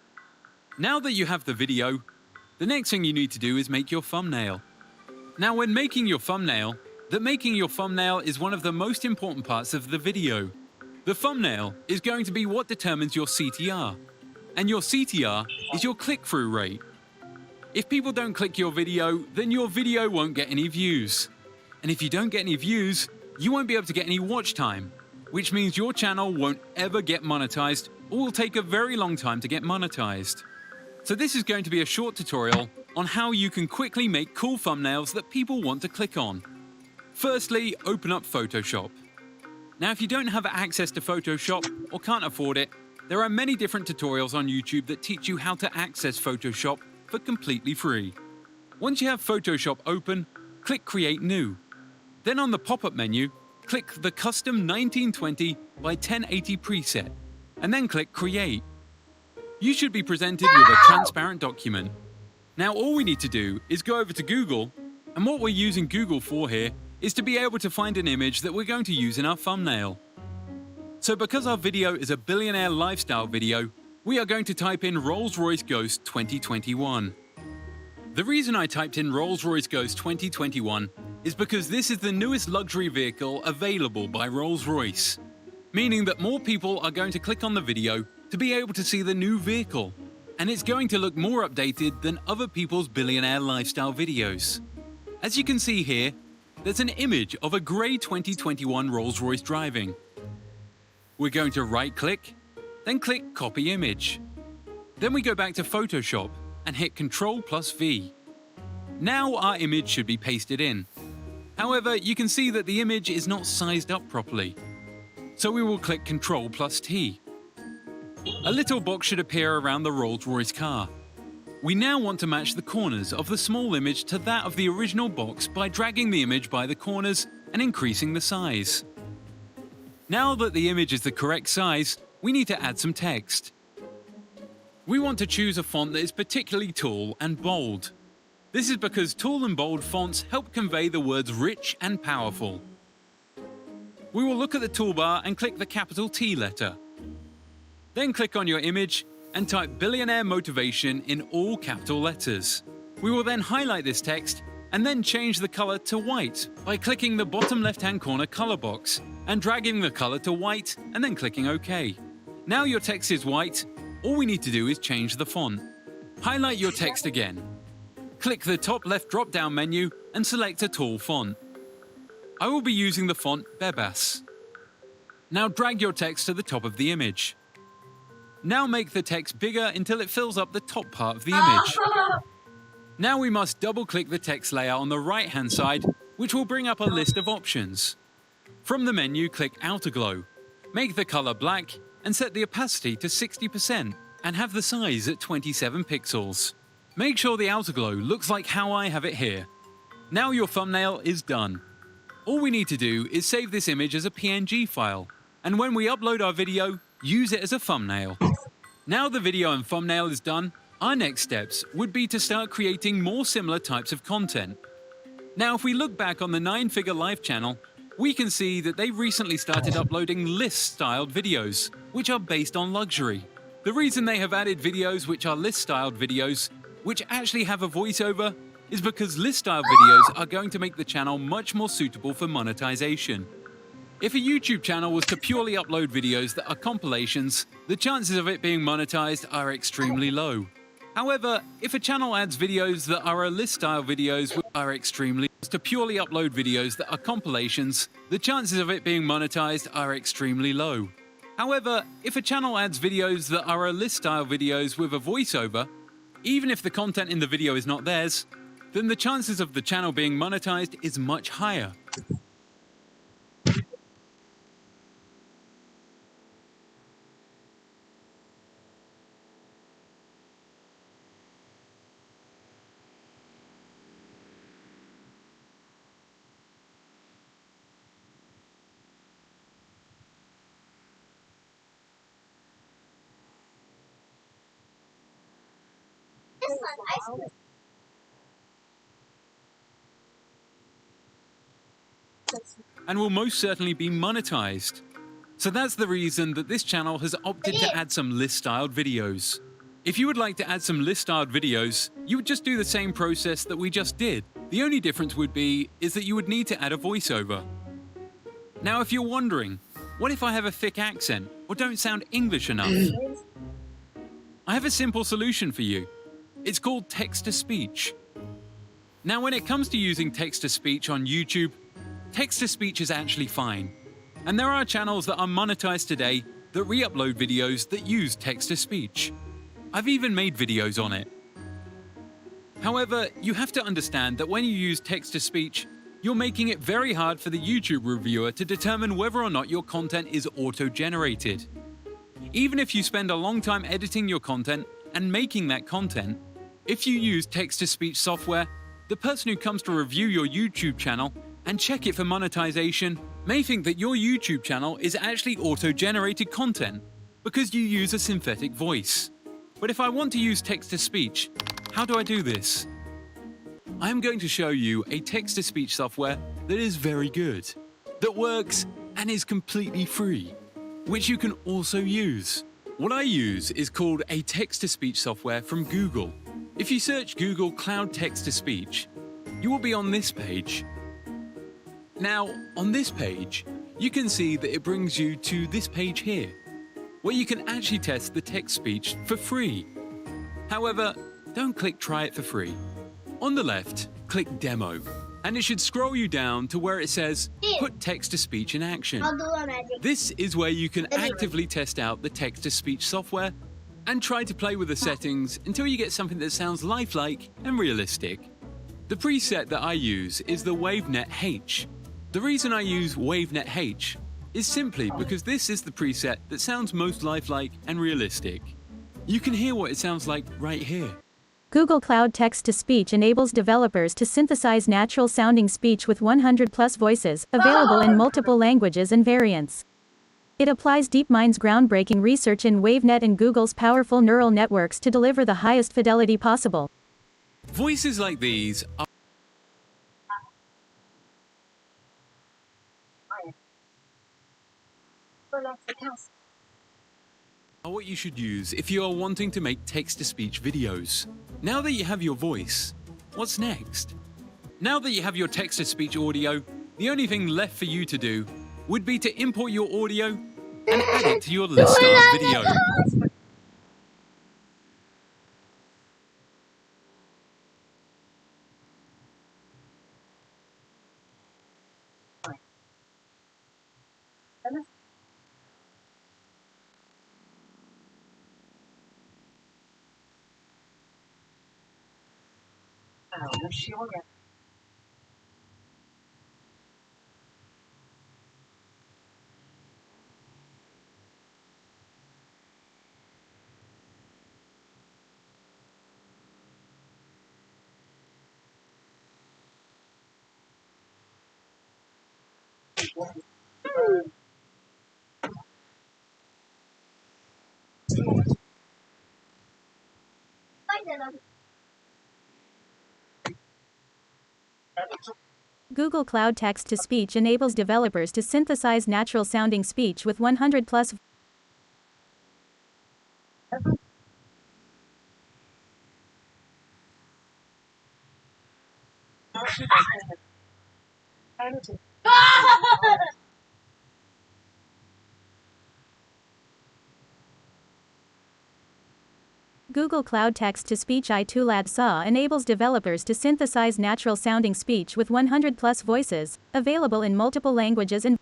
Now that you have the video, the next thing you need to do is make your thumbnail. Now when making your thumbnail, making your thumbnail is one of the most important parts of the video. The thumbnail is going to be what determines your CTR, and your CTR is your click-through rate. If people don't click your video, then your video won't get any views. And if you don't get any views, you won't be able to get any watch time, which means your channel won't ever get monetized or will take a very long time to get monetized. So this is going to be a short tutorial on how you can quickly make cool thumbnails that people want to click on. Firstly, open up Photoshop. Now if you don't have access to Photoshop or can't afford it, there are many different tutorials on YouTube that teach you how to access Photoshop for completely free. Once you have Photoshop open, click Create New. Then on the pop-up menu, click the Custom 1920 by 1080 preset, and then click Create. You should be presented with a transparent document. Now all we need to do is go over to Google, and what we're using Google for here is to be able to find an image that we're going to use in our thumbnail. So because our video is a billionaire lifestyle video, we are going to type in Rolls-Royce Ghost 2021. The reason I typed in Rolls-Royce Ghost 2021 is because this is the newest luxury vehicle available by Rolls-Royce, meaning that more people are going to click on the video to be able to see the new vehicle, and it's going to look more updated than other people's billionaire lifestyle videos. As you can see here, there's an image of a grey 2021 Rolls-Royce driving. We're going to right-click, then click Copy Image. Then we go back to Photoshop and hit Ctrl+V. Now our image should be pasted in. However, you can see that the image is not sized up properly. So we will click Ctrl+T. A little box should appear around the Rolls-Royce car. We now want to match the corners of the small image to that of the original box by dragging the image by the corners and increasing the size. Now that the image is the correct size, we need to add some text. We want to choose a font that is particularly tall and bold. This is because tall and bold fonts help convey the words rich and powerful. We will look at the toolbar and click the capital T letter. Then click on your image and type Billionaire Motivation in all capital letters. We will then highlight this text and then change the color to white by clicking the bottom left-hand corner color box and dragging the color to white and then clicking OK. Now your text is white, all we need to do is change the font. Highlight your text again. Click the top left drop-down menu and select a tall font. I will be using the font Bebas. Now drag your text to the top of the image. Now make the text bigger until it fills up the top part of the image. Now we must double-click the text layer on the right-hand side, which will bring up a list of options. From the menu, click Outer Glow. Make the color black and set the opacity to 60% and have the size at 27 pixels. Make sure the outer glow looks like how I have it here. Now your thumbnail is done. All we need to do is save this image as a PNG file, and when we upload our video, use it as a thumbnail. Now the video and thumbnail is done, our next steps would be to start creating more similar types of content. Now if we look back on the 9-Figure Life channel, we can see that they recently started uploading list-styled videos, which are based on luxury. The reason they have added videos which are list-styled videos, which actually have a voiceover, is because list-style videos are going to make the channel much more suitable for monetization. If a YouTube channel was to purely upload videos that are compilations, the chances of it being monetized are extremely low. However, if a channel adds videos that are list-style videos are extremely to purely upload videos that are compilations, the chances of it being monetized are extremely low. However, if a channel adds videos that are list-style videos with a voiceover, even if the content in the video is not theirs, then the chances of the channel being monetized is much higher. And will most certainly be monetized. So that's the reason that this channel has opted to add some list-styled videos. If you would like to add some list-styled videos, you would just do the same process that we just did. The only difference would be is that you would need to add a voiceover. Now if you're wondering, what if I have a thick accent or don't sound English enough? I have a simple solution for you. It's called text-to-speech. Now when it comes to using text-to-speech on YouTube, text-to-speech is actually fine. And there are channels that are monetized today that re-upload videos that use text-to-speech. I've even made videos on it. However, you have to understand that when you use text-to-speech, you're making it very hard for the YouTube reviewer to determine whether or not your content is auto-generated. Even if you spend a long time editing your content and making that content, if you use text-to-speech software, the person who comes to review your YouTube channel and check it for monetization may think that your YouTube channel is actually auto-generated content because you use a synthetic voice. But if I want to use text-to-speech, how do I do this? I am going to show you a text-to-speech software that is very good, that works and is completely free, which you can also use. What I use is called a text-to-speech software from Google. If you search Google Cloud Text-to-Speech, you will be on this page. Now, on this page, you can see that it brings you to this page here, where you can actually test the text-speech for free. However, don't click Try it for free. On the left, click Demo, and it should scroll you down to where it says Put text-to-speech in action. I'll do a magic. This is where you can actively test out the text-to-speech software and try to play with the settings until you get something that sounds lifelike and realistic. The preset that I use is the WaveNet H. The reason I use WaveNet H is simply because this is the preset that sounds most lifelike and realistic. You can hear what it sounds like right here. Google Cloud Text-to-Speech enables developers to synthesize natural-sounding speech with 100+ voices, available in multiple languages and variants. It applies DeepMind's groundbreaking research in WaveNet and Google's powerful neural networks to deliver the highest fidelity possible. Voices like these are what you should use if you are wanting to make text-to-speech videos. Now that you have your voice, what's next? Now that you have your text-to-speech audio, the only thing left for you to do would be to import your audio and add it to your Let's Start video. Google Cloud Text-to-Speech enables developers to synthesize natural-sounding speech with 100+ Google Cloud Text-to-Speech i2LAD SAW enables developers to synthesize natural-sounding speech with 100+ voices, available in multiple languages and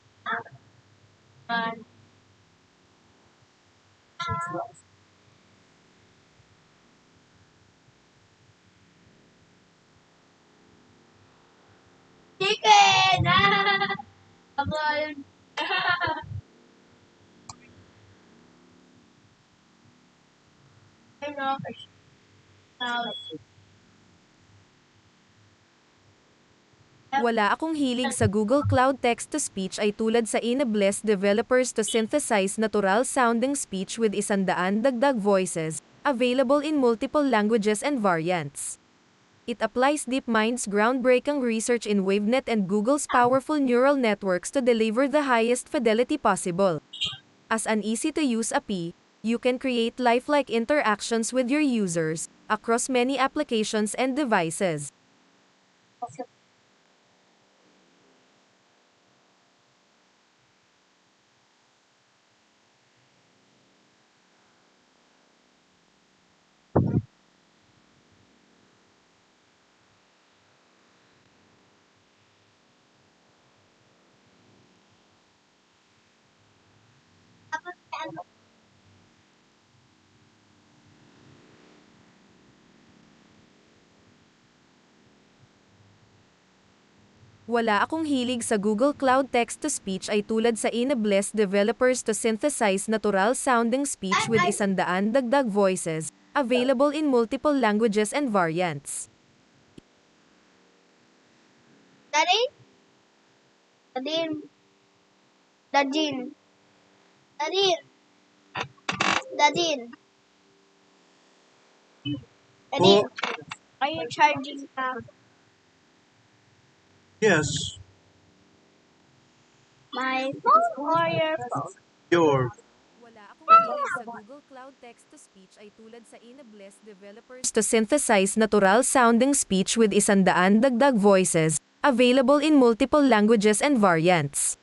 Chicken! Wala akong hilig sa Google Cloud Text-to-Speech ay tulad sa enables developers to synthesize natural-sounding speech with 100 dagdag voices, available in multiple languages and variants. It applies DeepMind's groundbreaking research in WaveNet and Google's powerful neural networks to deliver the highest fidelity possible. As an easy-to-use API, you can create lifelike interactions with your users across many applications and devices. Wala akong hilig sa Google Cloud Text-to-Speech ay tulad sa enables developers to synthesize natural-sounding speech with 100 dagdag voices, available in multiple languages and variants. Daddy? Dadin. Dadin. Dadin. Dadin. Dadin. Are you charging now? Yes, My phone or your phone? your. Wala akong hilig sa Google Cloud Text-to-Speech ay tulad sa ina-bless developers to synthesize natural-sounding speech with 100 dagdag voices, available in multiple languages and variants.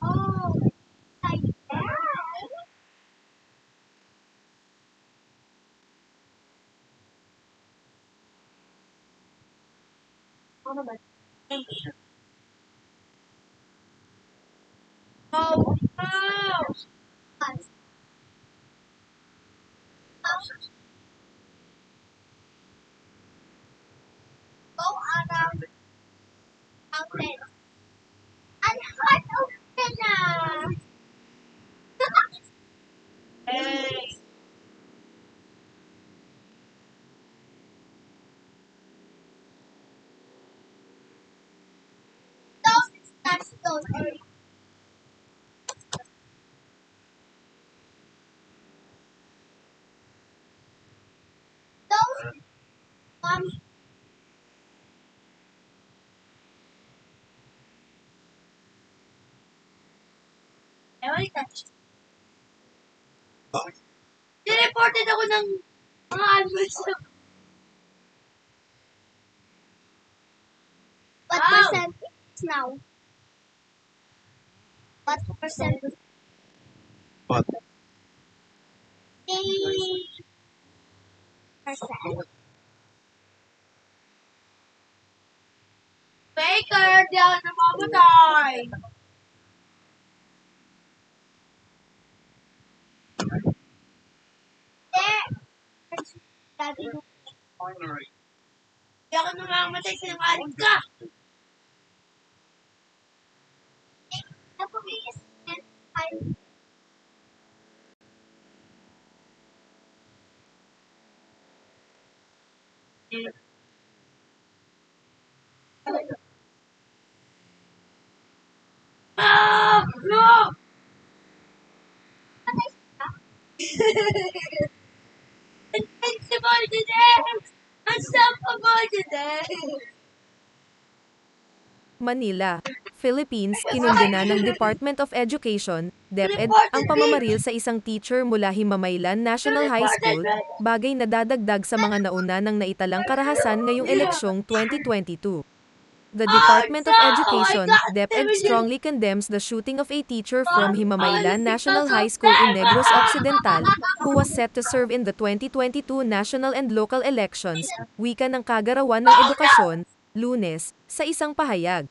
Oh, like that. Oh, no. Go on outlet. And hot open. Hey. Those. Those. Ewan ka. Nireported ako ng mga adverts. What percentage now? What percentage? What? 8%. Baker, di ako namamatay. Sabi mo, di ako namamatay, sinungaling ka. Napumiis. Ah! No! Invincible today! Unstoppable today! Manila, Philippines, kinundena ng Department of Education, DepEd, ang pamamaril sa isang teacher mula Himamaylan National High School, bagay na dadagdag sa mga nauna ng naitalang karahasan ngayong eleksyong 2022. The Department of Education, DepEd, strongly condemns the shooting of a teacher from Himamaylan National High School in Negros Occidental, who was set to serve in the 2022 national and local elections, wika ng Kagarawan ng Edukasyon, Lunes, sa isang pahayag.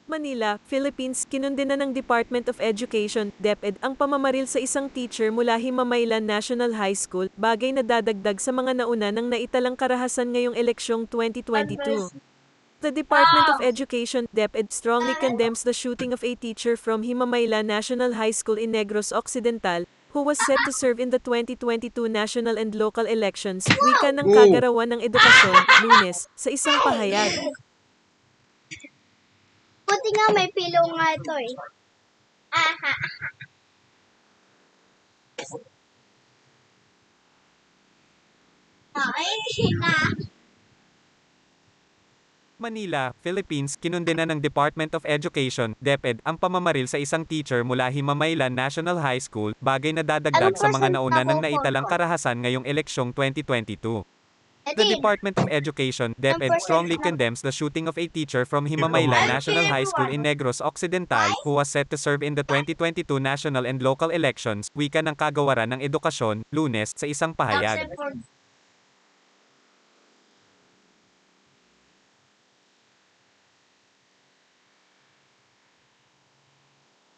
Manila, Philippines, kinundena ng Department of Education, DepEd, ang pamamaril sa isang teacher mula Himamaylan National High School, bagay na dadagdag sa mga nauna ng naitalang karahasan ngayong eleksyong 2022. The Department of Education, DepEd, strongly condemns the shooting of a teacher from Himamaylan National High School in Negros Occidental, who was set to serve in the 2022 national and local elections, wika ng Kagarawan ng Edukasyon, Lunes, sa isang pahayag. Buti nga may pillow nga ito eh. Aha. Ay, na. Manila, Philippines, kinundena ng Department of Education, DepEd, ang pamamaril sa isang teacher mula Himamaylan National High School, bagay na dadagdag sa mga nauna ng naitalang karahasan ngayong eleksyong 2022. The Department of Education, DepEd, strongly condemns the shooting of a teacher from Himamaylan National High School in Negros Occidental, who was set to serve in the 2022 national and local elections, wika ng Kagawaran ng Edukasyon, Lunes, sa isang pahayag.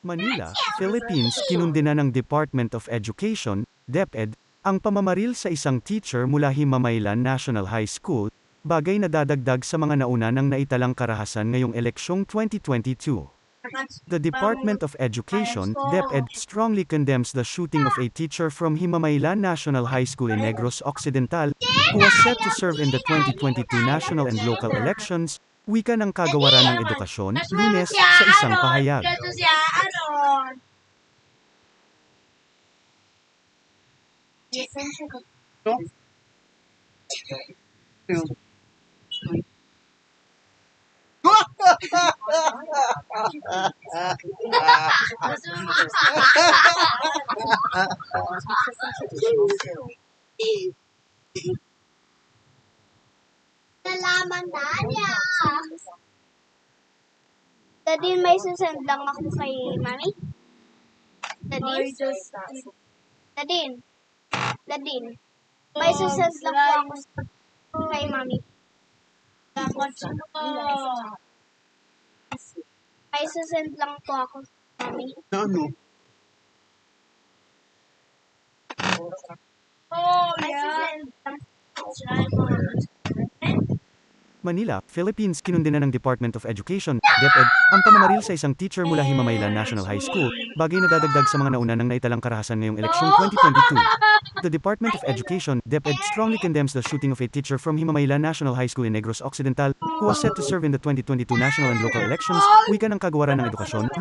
Manila, Philippines, kinundena ng Department of Education, DepEd, ang pamamaril sa isang teacher mula Himamaylan National High School, bagay na dadagdag sa mga nauna ng naitalang karahasan ngayong eleksyong 2022. The Department of Education, DepEd, strongly condemns the shooting of a teacher from Himamaylan National High School in Negros Occidental, who was set to serve in the 2022 national and local elections, wika ng Kagawaran ng Edukasyon, Lunes, sa isang pahayag. Nalaman na niya. Dadin, may susend lang ako kay mami. Dadin, may susend lang po ako kay mami. May susend lang po ako kay mami. Ano? May susend lang. Manila, Philippines, kinundena ng Department of Education, DepEd, ang pamamaril sa isang teacher mula Himamaylan National High School, bagay na dadagdag sa mga nauna ng naitalang karahasan ngayong eleksyong 2022. The Department of Education, DepEd, strongly condemns the shooting of a teacher from Himamaylan National High School in Negros Occidental, who was set to serve in the 2022 national and local elections, wika ng Kagawaran ng Edukasyon,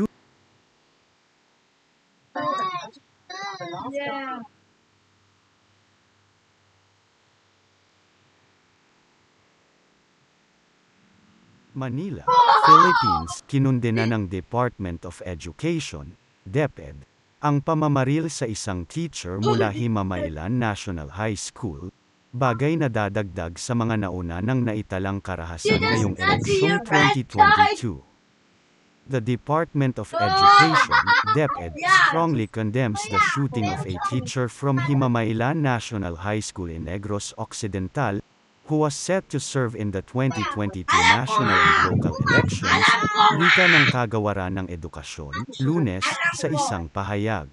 Manila, Philippines, kinundena ng Department of Education, DepEd, ang pamamaril sa isang teacher mula Himamaylan National High School, bagay na dadagdag sa mga nauna ng naitalang karahasan ngayong eleksyong 2022. The Department of Education, DepEd, strongly condemns the shooting of a teacher from Himamaylan National High School in Negros Occidental, who was set to serve in the 2022 national and local elections, wika ng Kagawaran ng Edukasyon, Lunes, sa isang pahayag.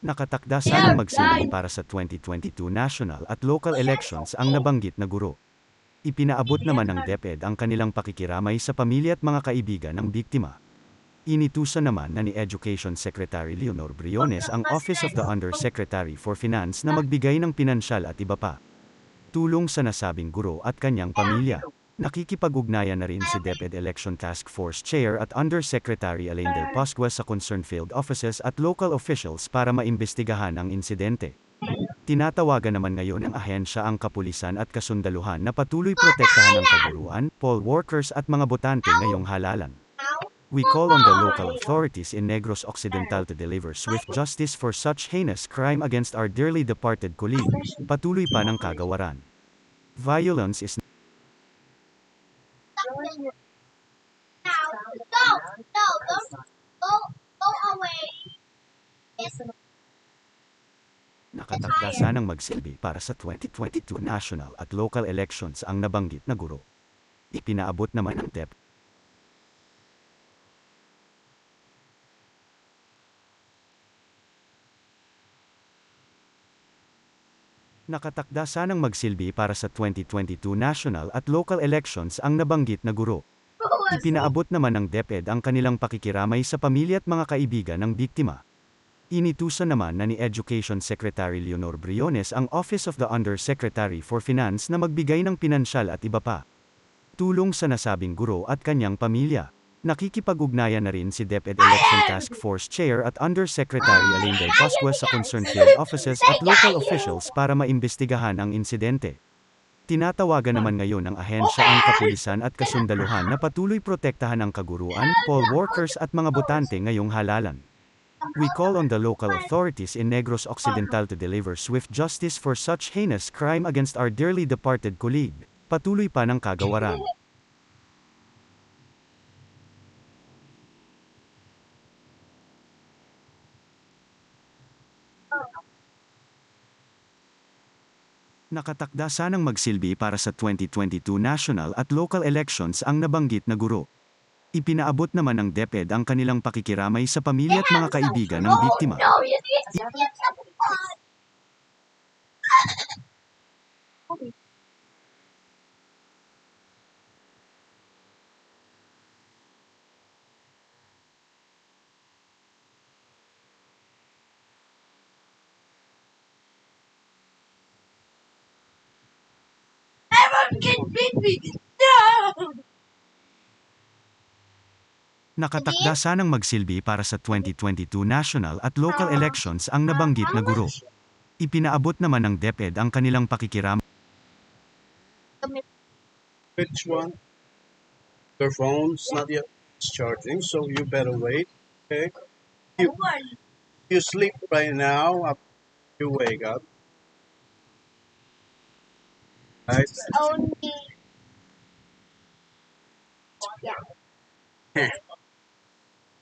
Nakatakda sanang magsilbi para sa 2022 national at local elections ang nabanggit na guro. Ipinaabot naman ng DepEd ang kanilang pakikiramay sa pamilya at mga kaibigan ng biktima. Initusan naman na ni Education Secretary Leonor Briones ang Office of the Undersecretary for Finance na magbigay ng pinansyal at iba pa tulong sa nasabing guro at kanyang pamilya. Nakikipag-ugnayan na rin si DepEd Election Task Force Chair at Undersecretary Elaine Del Pascua sa concerned field offices at local officials para maimbestigahan ang insidente. Tinatawagan naman ngayon ng ahensya ang kapulisan at kasundaluhan na patuloy protektahan ang kaguruan, poll workers at mga botante ngayong halalan. We call on the local authorities in Negros Occidental to deliver swift justice for such heinous crime against our dearly departed colleague, patuloy pa ng Kagawaran. Violence is Go away. Nakatakda sanang magsilbi para sa 2022 national at local elections ang nabanggit na guro. Ipinaabot naman ng DepEd Nakatakda sanang magsilbi para sa 2022 national at local elections ang nabanggit na guro. Ipinaabot naman ng DepEd ang kanilang pakikiramay sa pamilya at mga kaibigan ng biktima. Initusan naman na ni Education Secretary Leonor Briones ang Office of the Undersecretary for Finance na magbigay ng pinansyal at iba pa. Tulong sa nasabing guro at kanyang pamilya. Nakikipag-ugnayan na rin si DepEd Election Task Force Chair at Undersecretary Alinday Pascua sa concerned field offices at local officials para maimbestigahan ang insidente. Tinatawagan naman ngayon ng ahensya ang kapulisan at kasundaluhan na patuloy protektahan ang kaguruan, poll workers at mga botante ngayong halalan. We call on the local authorities in Negros Occidental to deliver swift justice for such heinous crime against our dearly departed colleague. Patuloy pa ng kagawaran. Nakatakda sanang magsilbi para sa 2022 national at local elections ang nabanggit na guro. Ipinaabot naman ng DepEd ang kanilang pakikiramay sa pamilya at mga kaibigan ng biktima. Everyone can beat me! No! Nakatakda sanang magsilbi para sa 2022 national at local elections ang nabanggit na guro. Ipinaabot naman ng DepEd ang kanilang pakikiramay. Which one? Your phone's not yet charging, so you better wait. Okay? You sleep right now. After you wake up. Right? Only. Yeah.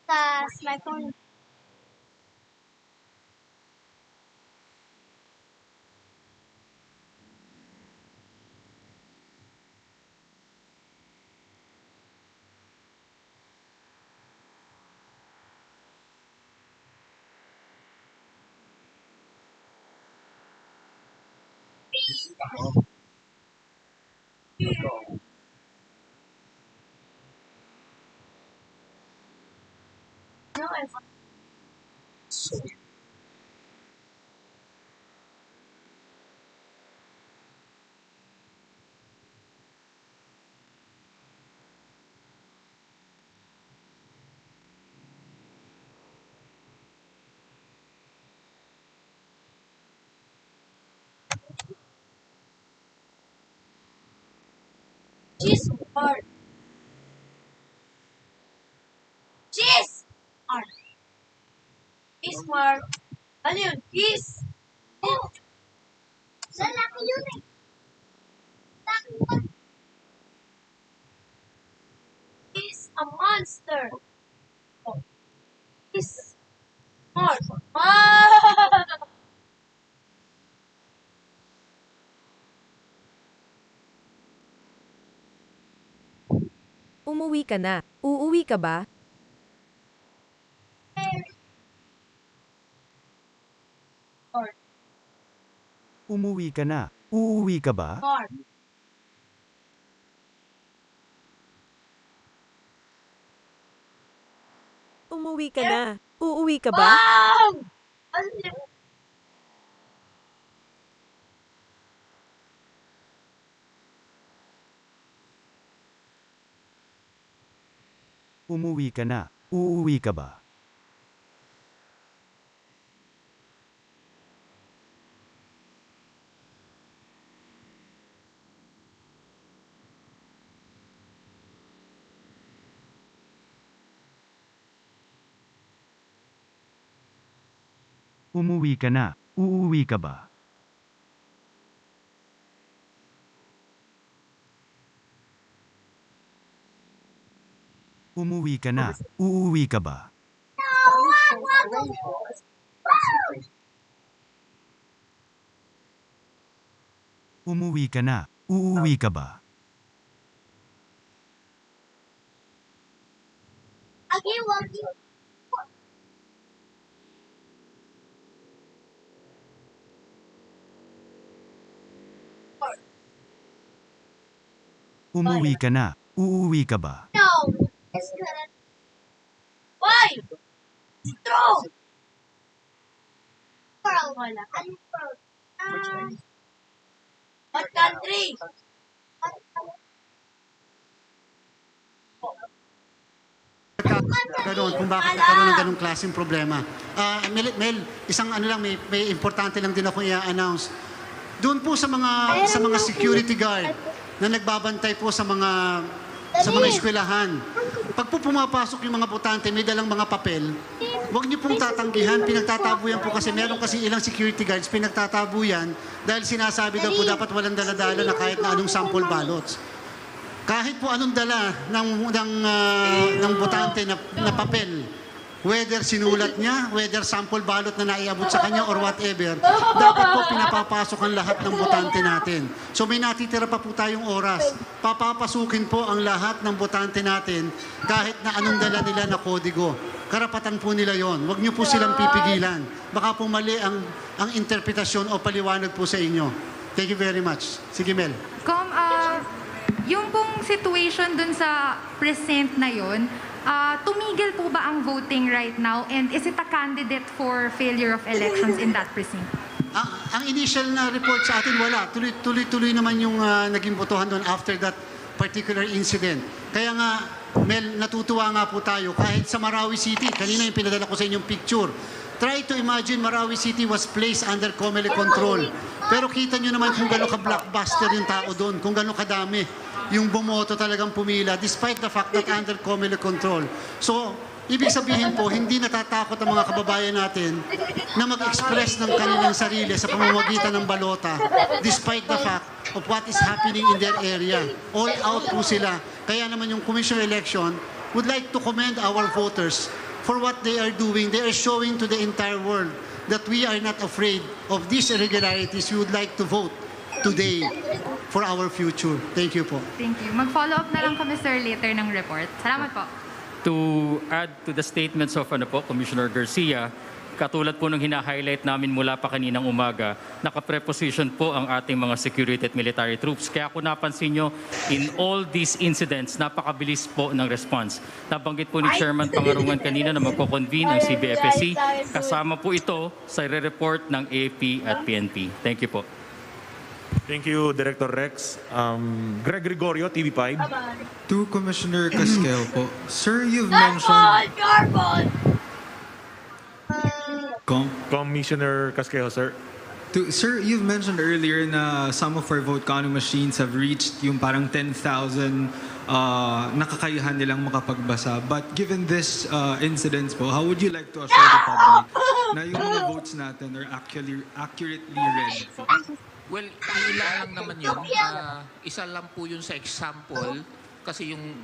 Tas my phone. No, I Cheese art. Cheese art. Cheese art. Ano yun? Cheese. Oh. Lalaki yun eh. He's a monster. Oh. He's smart. Ah! Umuwi ka na. Uuwi ka ba? Umuwi ka na. Uuwi ka ba? Umuwi ka na. Uuwi ka ba? Umuwi ka na. Uuwi ka ba? Umuwi ka na. Uuwi ka ba? Umuwi ka na. Uuwi ka ba? Umuwi ka na. Uuwi ka ba? Umuwi ka na. Uuwi ka ba? No! It's gonna... Why? It's true! World. What country? Ganon, kung bakit nagkaroon ng ganong klaseng problema. Mel, isang ano lang, may importante lang din ako i-announce. Doon po sa mga security guard na nagbabantay po sa mga eskwelahan. Pag po pumapasok yung mga botante, may dalang mga papel, huwag niyo pong tatanggihan, pinagtatabuyan po kasi meron kasi ilang security guards, pinagtatabuyan dahil sinasabi daw po dapat walang daladala na kahit na anong sample ballots. Kahit po anong dala ng botante na papel, whether sinulat niya, whether sample ballot na naiabot sa kanya or whatever, dapat po pinapapasok ang lahat ng botante natin. So may natitira pa po tayong oras. Papapasukin po ang lahat ng botante natin kahit na anong dala nila na kodigo. Karapatan po nila yon. Huwag niyo po silang pipigilan. Baka po mali ang interpretasyon o paliwanag po sa inyo. Thank you very much. Sige, Mel. Yung pong situation dun sa precinct na yun, tumigil po ba ang voting right now? And is it a candidate for failure of elections in that precinct? Ang initial na report sa atin, wala. Tuloy-tuloy naman yung naging botohan doon after that particular incident. Kaya nga, Mel, natutuwa nga po tayo. Kahit sa Marawi City, kanina yung pinadala ko sa inyong picture, try to imagine Marawi City was placed under COMELEC control. Pero kita nyo naman kung gano'n ka-blockbuster yung tao doon, kung gano'n kadami yung bumoto talagang pumila despite the fact that under COMELEC control. So, ibig sabihin po, hindi natatakot ang mga kababayan natin na mag-express ng kanilang sarili sa pamamagitan ng balota despite the fact of what is happening in their area. All out po sila. Kaya naman yung Commission Election would like to commend our voters for what they are doing. They are showing to the entire world that we are not afraid of these irregularities. We would like to vote today for our future. Thank you po. Thank you. Mag-follow up na lang kami, sir, later ng report. Salamat po. To add to the statements of Commissioner Garcia, katulad po ng hina-highlight namin mula pa kaninang umaga, naka-preposition po ang ating mga security at military troops. Kaya kung napansin nyo, in all these incidents, napakabilis po ng response. Nabanggit po ni Chairman Pangarungan kanina na magko-convene ang CBFSC. Kasama po ito sa re-report ng AP at PNP. Thank you po. Thank you, Director Rex. Greg Gregorio, TV5. To Commissioner Casquel po. Sir, you've mentioned... Commissioner Casquejo, sir. Sir, you've mentioned earlier na some of our vote counting machines have reached yung parang 10,000 nakakayahan nilang makapagbasa. But given this incidents po, how would you like to assure the public na yung mga votes natin are accurately read po? Well, ilan lang naman yun. Isa lang po yun sa example kasi yung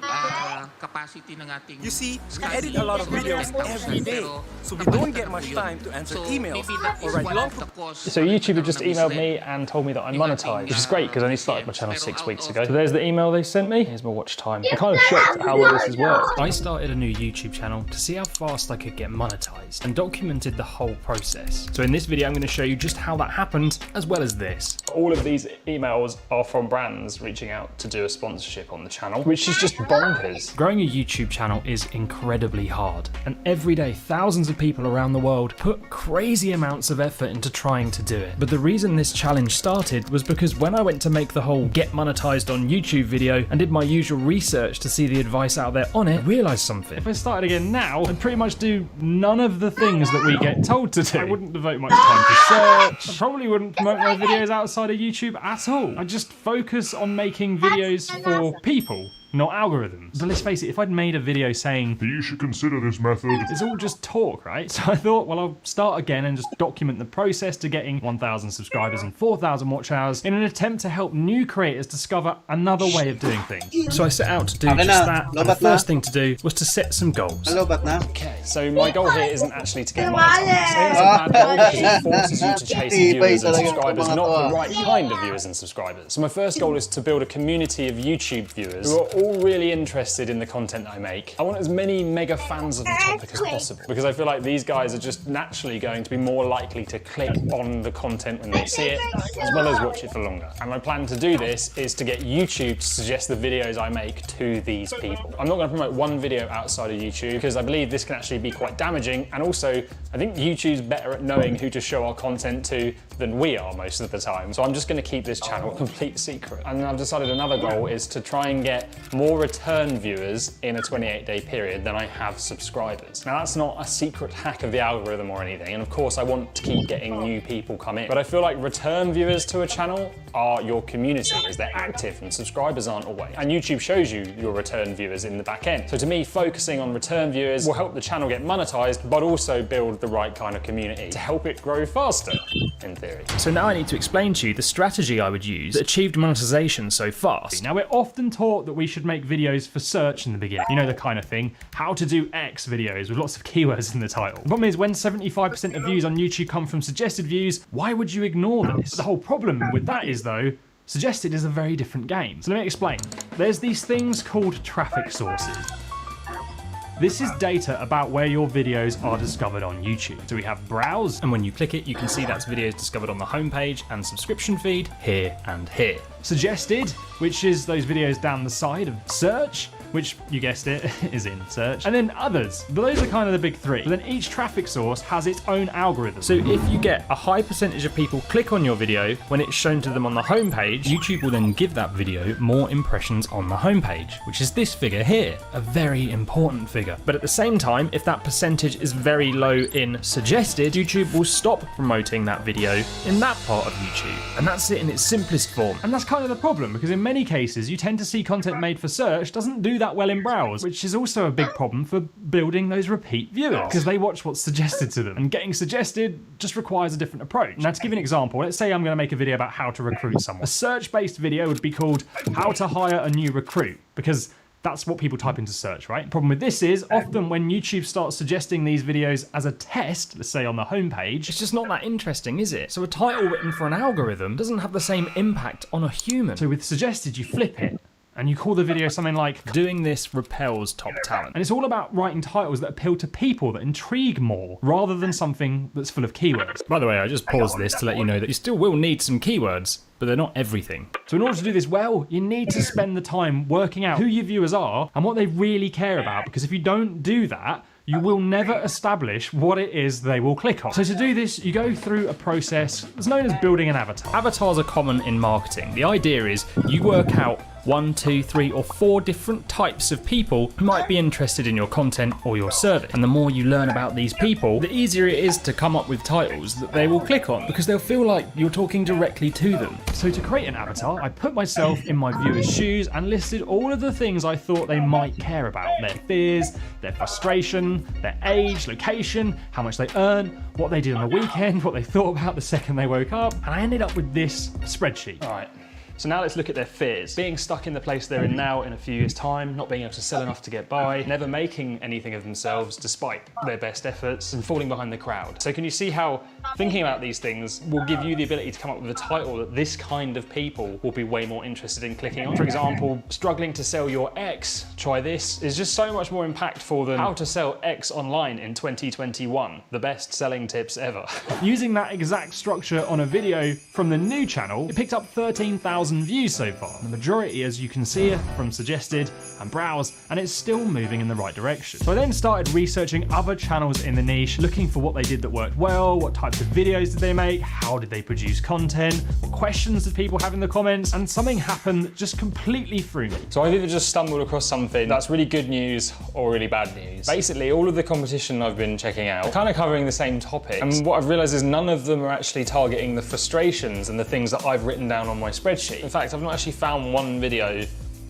capacity ng ating... You see, I edit a lot of videos every day, so we don't get much time to answer emails or write long... So YouTube have just emailed me and told me that I'm monetized, which is great because I only started my channel 6 weeks ago. So there's the email they sent me. Here's my watch time. I'm kind of shocked at how well this has worked. I started a new YouTube channel to see how fast I could get monetized and documented the whole process. So in this video, I'm going to show you just how that happened, as well as this. All of these emails are from brands reaching out to do a sponsorship on the channel, which is just bonkers. Growing a YouTube channel is incredibly hard, and every day thousands of people around the world put crazy amounts of effort into trying to do it. But the reason this challenge started was because when I went to make the whole get monetized on YouTube video and did my usual research to see the advice out there on it, I realized something. If I started again now, I'd pretty much do none of the things that we get told to do. I wouldn't devote much time to search. I probably wouldn't promote my videos outside of YouTube at all. I'd just focus on making videos for people, not algorithms. But let's face it, if I'd made a video saying you should consider this method, it's all just talk, right? So I thought, well, I'll start again and just document the process to getting 1,000 subscribers and 4,000 watch hours in an attempt to help new creators discover another way of doing things. So I set out to do just that. And the first thing to do was to set some goals. Okay, so my goal here isn't actually to get monetized. It's a bad goal because it forces you to chase viewers and subscribers, not the right kind of viewers and subscribers. So my first goal is to build a community of YouTube viewers who are all really interested in the content I make. I want as many mega fans of the topic as possible, because I feel like these guys are just naturally going to be more likely to click on the content when they see it, as well as watch it for longer. And my plan to do this is to get YouTube to suggest the videos I make to these people. I'm not going to promote one video outside of YouTube, because I believe this can actually be quite damaging, and also I think YouTube's better at knowing who to show our content to than we are most of the time. So I'm just going to keep this channel a complete secret. And I've decided another goal is to try and get more return viewers in a 28-day period than I have subscribers. Now that's not a secret hack of the algorithm or anything, and of course I want to keep getting new people come in. But I feel like return viewers to a channel are your community, as they're active and subscribers aren't always. And YouTube shows you your return viewers in the back end. So to me, focusing on return viewers will help the channel get monetized, but also build the right kind of community to help it grow faster, in theory. So now I need to explain to you the strategy I would use that achieved monetization so fast. Now we're often taught that we should make videos for search in the beginning. You know the kind of thing, how to do X videos with lots of keywords in the title. The problem is when 75% of views on YouTube come from suggested views, why would you ignore this? The whole problem with that is though, suggested is a very different game. So let me explain. There's these things called traffic sources. This is data about where your videos are discovered on YouTube. So we have browse, and when you click it, you can see that's videos discovered on the homepage and subscription feed here and here. Suggested, which is those videos down the side of search, which, you guessed it, is in search. And then others, but those are kind of the big three. But then each traffic source has its own algorithm. So if you get a high percentage of people click on your video when it's shown to them on the homepage, YouTube will then give that video more impressions on the homepage, which is this figure here, a very important figure. But at the same time, if that percentage is very low in suggested, YouTube will stop promoting that video in that part of YouTube. And that's it in its simplest form. And that's kind of the problem, because in many cases, you tend to see content made for search doesn't do that well in browse, which is also a big problem for building those repeat viewers, because they watch what's suggested to them, and getting suggested just requires a different approach. Now to give you an example, let's say I'm going to make a video about how to recruit someone. A search-based video would be called how to hire a new recruit, because that's what people type into search, right? The problem with this is often when YouTube starts suggesting these videos as a test, let's say on the homepage, it's just not that interesting, is it? So a title written for an algorithm doesn't have the same impact on a human. So with suggested, you flip it, and you call the video something like, doing this repels top talent. And it's all about writing titles that appeal to people, that intrigue more, rather than something that's full of keywords. By the way, I just paused this to let you know that you still will need some keywords, but they're not everything. So in order to do this well, you need to spend the time working out who your viewers are and what they really care about, because if you don't do that, you will never establish what it is they will click on. So to do this, you go through a process that's known as building an avatar. Avatars are common in marketing. The idea is you work out 1, 2, 3, or 4 different types of people who might be interested in your content or your service. And the more you learn about these people, the easier it is to come up with titles that they will click on, because they'll feel like you're talking directly to them. So to create an avatar, I put myself in my viewers' shoes and listed all of the things I thought they might care about. Their fears, their frustration, their age, location, how much they earn, what they did on the weekend, what they thought about the second they woke up. And I ended up with this spreadsheet. All right. So now let's look at their fears. Being stuck in the place they're in now in a few years' time, not being able to sell enough to get by, never making anything of themselves despite their best efforts, and falling behind the crowd. So can you see how thinking about these things will give you the ability to come up with a title that this kind of people will be way more interested in clicking on? For example, struggling to sell your X, try this, is just so much more impactful than how to sell X online in 2021, the best selling tips ever. Using that exact structure on a video from the new channel, it picked up 13,000 views so far. The majority, as you can see, are from suggested and browse, and it's still moving in the right direction. So I then started researching other channels in the niche, looking for what they did that worked well, what types of videos did they make, how did they produce content, what questions did people have in the comments, and something happened that just completely threw me. So I've either just stumbled across something that's really good news or really bad news. Basically, all of the competition I've been checking out are kind of covering the same topics, and what I've realized is none of them are actually targeting the frustrations and the things that I've written down on my spreadsheet. In fact, I've not actually found one video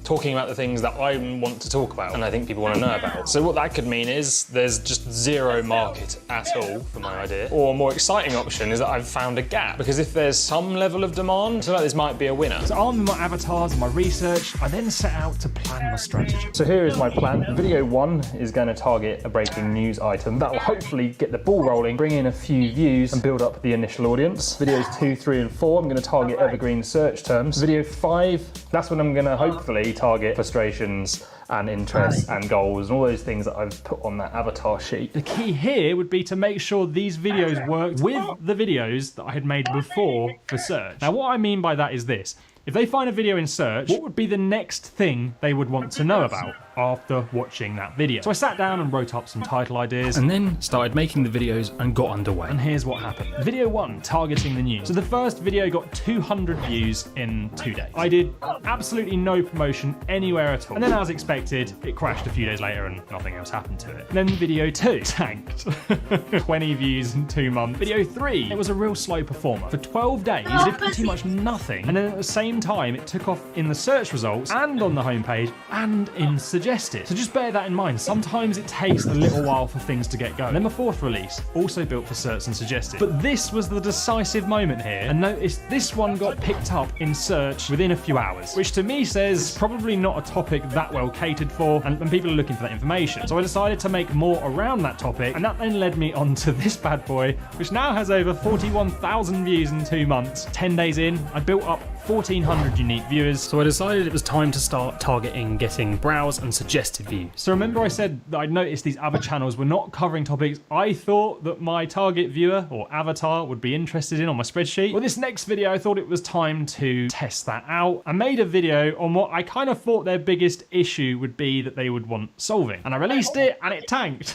talking about the things that I want to talk about and I think people want to know about. So what that could mean is there's just zero market at all for my idea. Or a more exciting option is that I've found a gap, because if there's some level of demand, so like this might be a winner. So armed with my avatars and my research, I then set out to plan my strategy. So here is my plan. Video 1 is going to target a breaking news item that will hopefully get the ball rolling, bring in a few views and build up the initial audience. Videos 2, 3 and 4, I'm going to target evergreen search terms. Video 5, that's when I'm going to hopefully target frustrations and interests and goals and all those things that I've put on that avatar sheet. The key here would be to make sure these videos worked with the videos that I had made before for search. Now what I mean by that is this. If they find a video in search, what would be the next thing they would want to know about after watching that video? So I sat down and wrote up some title ideas and then started making the videos and got underway. And here's what happened. Video 1, targeting the news. So the first video got 200 views in 2 days. I did absolutely no promotion anywhere at all. And then as expected, it crashed a few days later and nothing else happened to it. Then video 2 tanked. 20 views in 2 months. Video 3, it was a real slow performer. For 12 days, it did pretty much nothing. And then at the same time, it took off in the search results and on the homepage and in suggested. So just bear that in mind. Sometimes it takes a little while for things to get going. And then my fourth release, also built for search and suggested. But this was the decisive moment here. And notice this one got picked up in search within a few hours, which to me says probably not a topic that well catered for and people are looking for that information. So I decided to make more around that topic, and that then led me on to this bad boy, which now has over 41,000 views in 2 months. 10 days in, I built up 1,400 unique viewers, so I decided it was time to start targeting getting browse and suggested views. So remember I said that I'd noticed these other channels were not covering topics I thought that my target viewer or avatar would be interested in on my spreadsheet? Well, this next video I thought it was time to test that out. I made a video on what I kind of thought their biggest issue would be that they would want solving. And I released it and it tanked,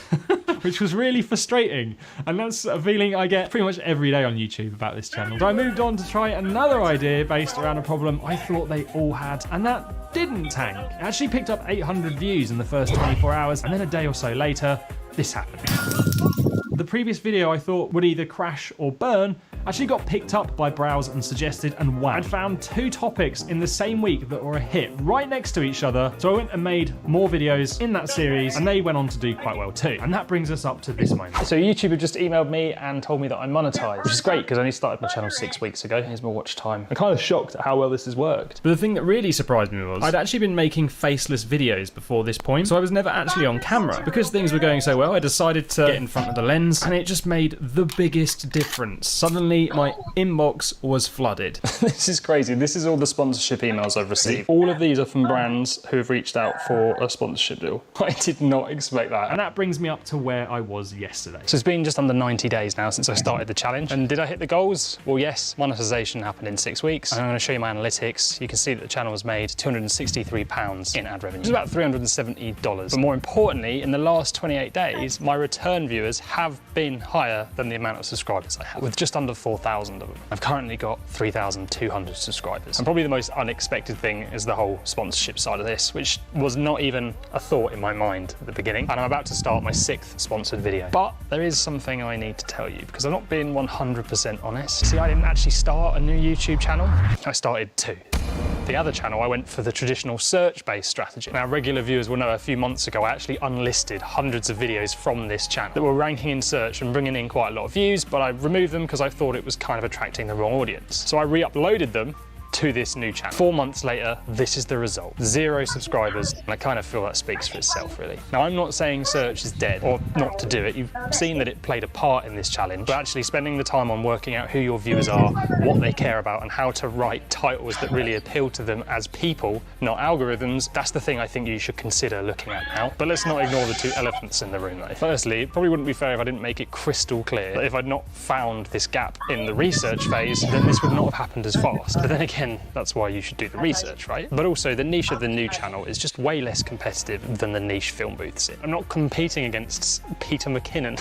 which was really frustrating. And that's a feeling I get pretty much every day on YouTube about this channel. So I moved on to try another idea based around a problem I thought they all had, and that didn't tank. It actually picked up 800 views in the first 24 hours, and then a day or so later, this happened. The previous video I thought would either crash or burn actually got picked up by browse and suggested, and wow, I'd found 2 topics in the same week that were a hit right next to each other. So I went and made more videos in that series, and they went on to do quite well too. And that brings us up to this moment. So YouTube have just emailed me and told me that I'm monetized, which is great because I only started my channel 6 weeks ago. Here's my watch time. I'm kind of shocked at how well this has worked. But the thing that really surprised me was I'd actually been making faceless videos before this point, so I was never actually on camera. Because things were going so well, I decided to get in front of the lens, and it just made the biggest difference. Suddenly my inbox was flooded. This is crazy. This is all the sponsorship emails I've received. All of these are from brands who have reached out for a sponsorship deal. I did not expect that. And that brings me up to where I was yesterday. So it's been just under 90 days now since I started the challenge. And did I hit the goals? Well, yes. Monetization happened in 6 weeks. And I'm going to show you my analytics. You can see that the channel has made £263 in ad revenue. It's about $370. But more importantly, in the last 28 days, my return viewers have been higher than the amount of subscribers I have, with just under 4,000 of them. I've currently got 3,200 subscribers. And probably the most unexpected thing is the whole sponsorship side of this, which was not even a thought in my mind at the beginning. And I'm about to start my 6th sponsored video. But there is something I need to tell you, because I'm not being 100% honest. See, I didn't actually start a new YouTube channel. I started 2. The other channel, I went for the traditional search-based strategy. Now, regular viewers will know a few months ago I actually unlisted hundreds of videos from this channel that were ranking in search and bringing in quite a lot of views, but I removed them because I thought it was kind of attracting the wrong audience. So I re-uploaded them to this new channel. 4 months later, this is the result. 0 subscribers, and I kind of feel that speaks for itself, really. Now, I'm not saying search is dead or not to do it. You've seen that it played a part in this challenge, but actually spending the time on working out who your viewers are, what they care about, and how to write titles that really appeal to them as people, not algorithms, that's the thing I think you should consider looking at now. But let's not ignore the 2 elephants in the room, though. Firstly, it probably wouldn't be fair if I didn't make it crystal clear that if I'd not found this gap in the research phase, then this would not have happened as fast. But then again, that's why you should do the research, right? But also, the niche of the new channel is just way less competitive than the niche film booths in. I'm not competing against Peter McKinnon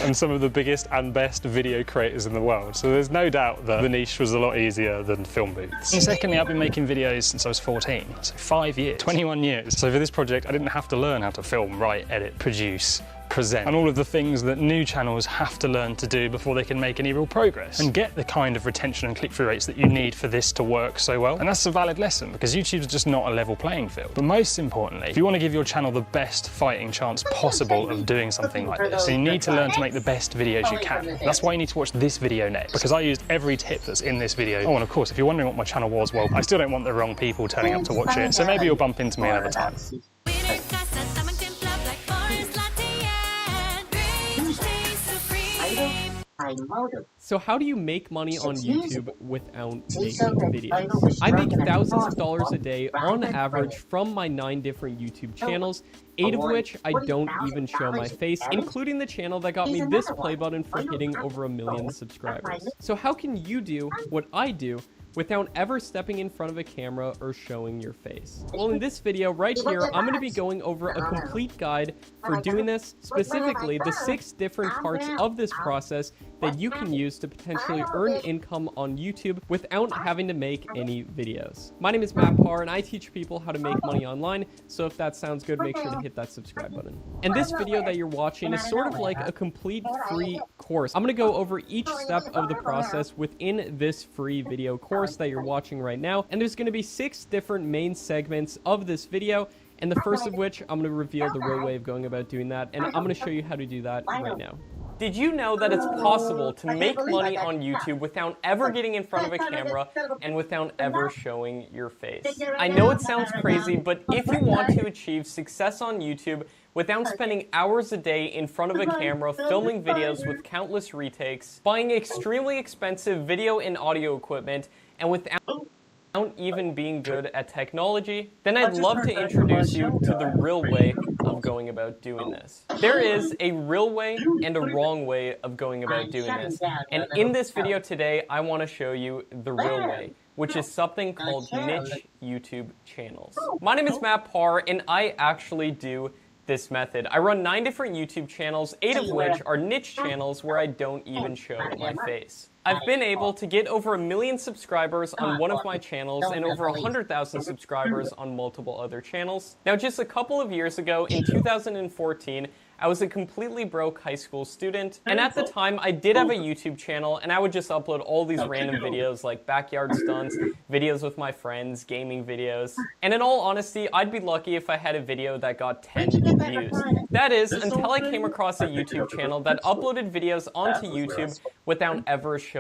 and some of the biggest and best video creators in the world, so there's no doubt that the niche was a lot easier than film booths. And secondly, I've been making videos since I was 14, so 5 years, 21 years. So for this project, I didn't have to learn how to film, write, edit, produce, present, and all of the things that new channels have to learn to do before they can make any real progress and get the kind of retention and click-through rates that you need for this to work so well. And that's a valid lesson, because YouTube's just not a level playing field. But most importantly, if you want to give your channel the best fighting chance possible of doing something like this, you need to learn to make the best videos you can. That's why you need to watch this video next, because I used every tip that's in this video. Oh, and of course, if you're wondering what my channel was, well, I still don't want the wrong people turning up to watch it, so maybe you'll bump into me another time. So how do you make money on YouTube without making videos? I make thousands of dollars a day on average from my 9 different YouTube channels, 8 of which I don't even show my face, including the channel that got me this play button for hitting over 1 million subscribers. So how can you do what I do without ever stepping in front of a camera or showing your face? Well, in this video right here, I'm going to be going over a complete guide for doing this, specifically the 6 different parts of this process that you can use to potentially earn income on YouTube without having to make any videos. My name is Matt Parr, and I teach people how to make money online, so if that sounds good, make sure to hit that subscribe button. And this video that you're watching is sort of like a complete free course. I'm going to go over each step of the process within this free video course that you're watching right now, and there's going to be 6 different main segments of this video, and the first of which I'm going to reveal the real way of going about doing that, and I'm going to show you how to do that right now. Did you know that it's possible to make money on YouTube without ever getting in front of a camera and without ever showing your face? I know it sounds crazy, but if you want to achieve success on YouTube without spending hours a day in front of a camera, filming videos with countless retakes, buying extremely expensive video and audio equipment, and without even being good at technology, then I'd love to introduce you to the real way of going about doing this. There is a real way and a wrong way of going about doing this, and in this video today, I want to show you the real way, which is something called niche YouTube channels. My name is Matt Parr, and I actually do this method. I run 9 different YouTube channels, 8 of which are niche channels where I don't even show my face. I've been able to get over 1 million subscribers on one of my channels and over 100,000 subscribers on multiple other channels. Now, just a couple of years ago, in 2014, I was a completely broke high school student, and at the time, I did have a YouTube channel, and I would just upload all these random videos like backyard stunts, videos with my friends, gaming videos, and in all honesty, I'd be lucky if I had a video that got 10 views. That is, until I came across a YouTube channel that uploaded videos onto YouTube without ever showing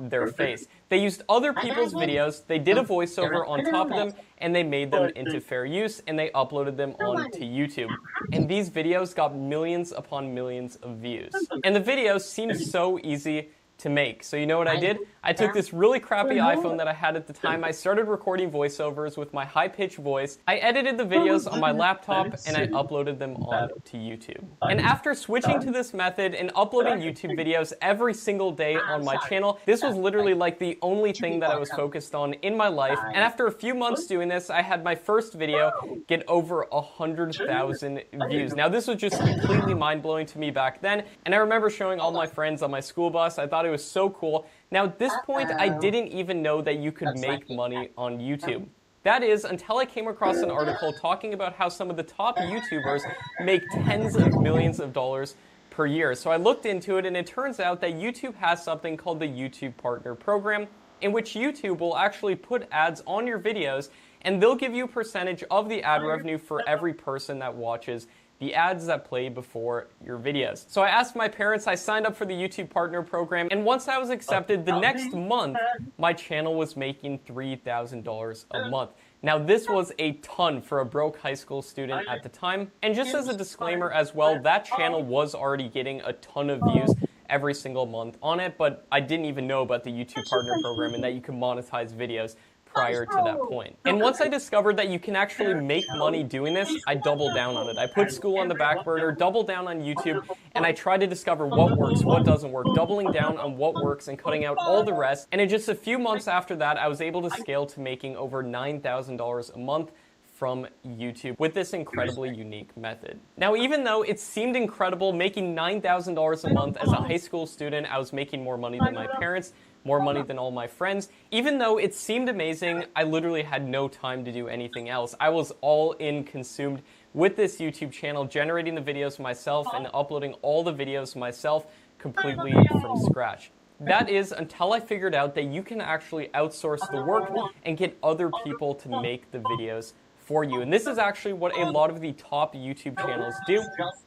their face. They used other people's videos, they did a voiceover on top of them, and they made them into fair use, and they uploaded them onto YouTube. And these videos got millions upon millions of views. And the videos seemed so easy to make. So you know what I did? I took this really crappy iPhone that I had at the time, I started recording voiceovers with my high-pitched voice, I edited the videos on my laptop, and I uploaded them onto YouTube. And after switching to this method and uploading YouTube videos every single day on my channel, this was literally like the only thing that I was focused on in my life, and after a few months doing this, I had my first video get over 100,000 views. Now this was just completely mind-blowing to me back then, and I remember showing all my friends on my school bus. I thought it was so cool. Now at this point, I didn't even know that you could make money on YouTube. That is, until I came across an article talking about how some of the top YouTubers make tens of millions of dollars per year. So I looked into it, and it turns out that YouTube has something called the YouTube Partner Program, in which YouTube will actually put ads on your videos, and they'll give you a percentage of the ad revenue for every person that watches the ads that play before your videos. So I asked my parents, I signed up for the YouTube Partner Program, and once I was accepted, the next month, my channel was making $3,000 a month. Now this was a ton for a broke high school student at the time, and just as a disclaimer as well, that channel was already getting a ton of views every single month on it, but I didn't even know about the YouTube Partner Program and that you can monetize videos prior to that point. And once I discovered that you can actually make money doing this, I doubled down on it. I put school on the back burner, doubled down on YouTube, and I tried to discover what works, what doesn't work, doubling down on what works and cutting out all the rest. And in just a few months after that, I was able to scale to making over $9,000 a month from YouTube with this incredibly unique method. Now, even though it seemed incredible making $9,000 a month as a high school student, I was making more money than my parents, more money than all my friends. Even though it seemed amazing, I literally had no time to do anything else. I was all in consumed with this YouTube channel, generating the videos myself and uploading all the videos myself completely from scratch. That is until I figured out that you can actually outsource the work and get other people to make the videos for you. And this is actually what a lot of the top YouTube channels do.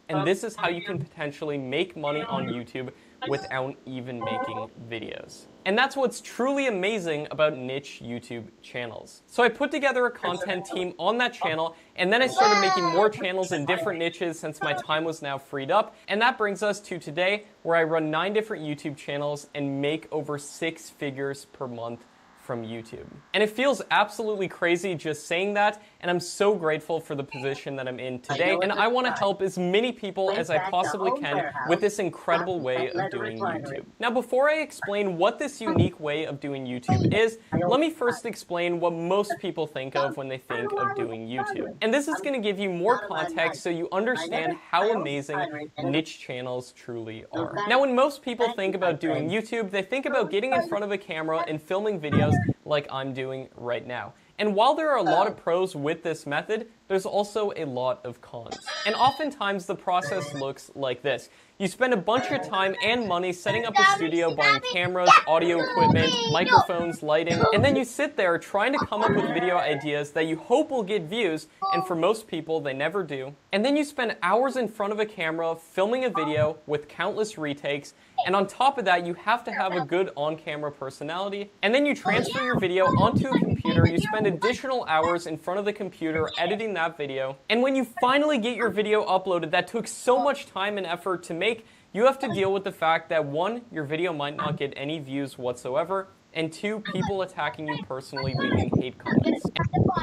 And this is how you can potentially make money on YouTube without even making videos. And that's what's truly amazing about niche YouTube channels. So I put together a content team on that channel, and then I started making more channels in different niches since my time was now freed up. And that brings us to today, where I run 9 different YouTube channels and make over 6 figures per month from YouTube. And it feels absolutely crazy just saying that, and I'm so grateful for the position that I'm in today, and I want to help as many people as I possibly can with this incredible way of doing YouTube. Now, before I explain what this unique way of doing YouTube is, let me first explain what most people think of when they think of doing YouTube. And this is going to give you more context so you understand how amazing niche channels truly are. Now, when most people think about doing YouTube, they think about getting in front of a camera and filming videos like I'm doing right now. And while there are a lot of pros with this method, there's also a lot of cons. And oftentimes the process looks like this. You spend a bunch of time and money setting up a studio, buying cameras, audio equipment, microphones, lighting, and then you sit there trying to come up with video ideas that you hope will get views, and for most people, they never do. And then you spend hours in front of a camera filming a video with countless retakes, and on top of that, you have to have a good on-camera personality, and then you transfer your video onto a computer, you spend additional hours in front of the computer editing that video, and when you finally get your video uploaded that took so much time and effort to make, you have to deal with the fact that 1, your video might not get any views whatsoever, and 2, people attacking you personally, leaving hate comments.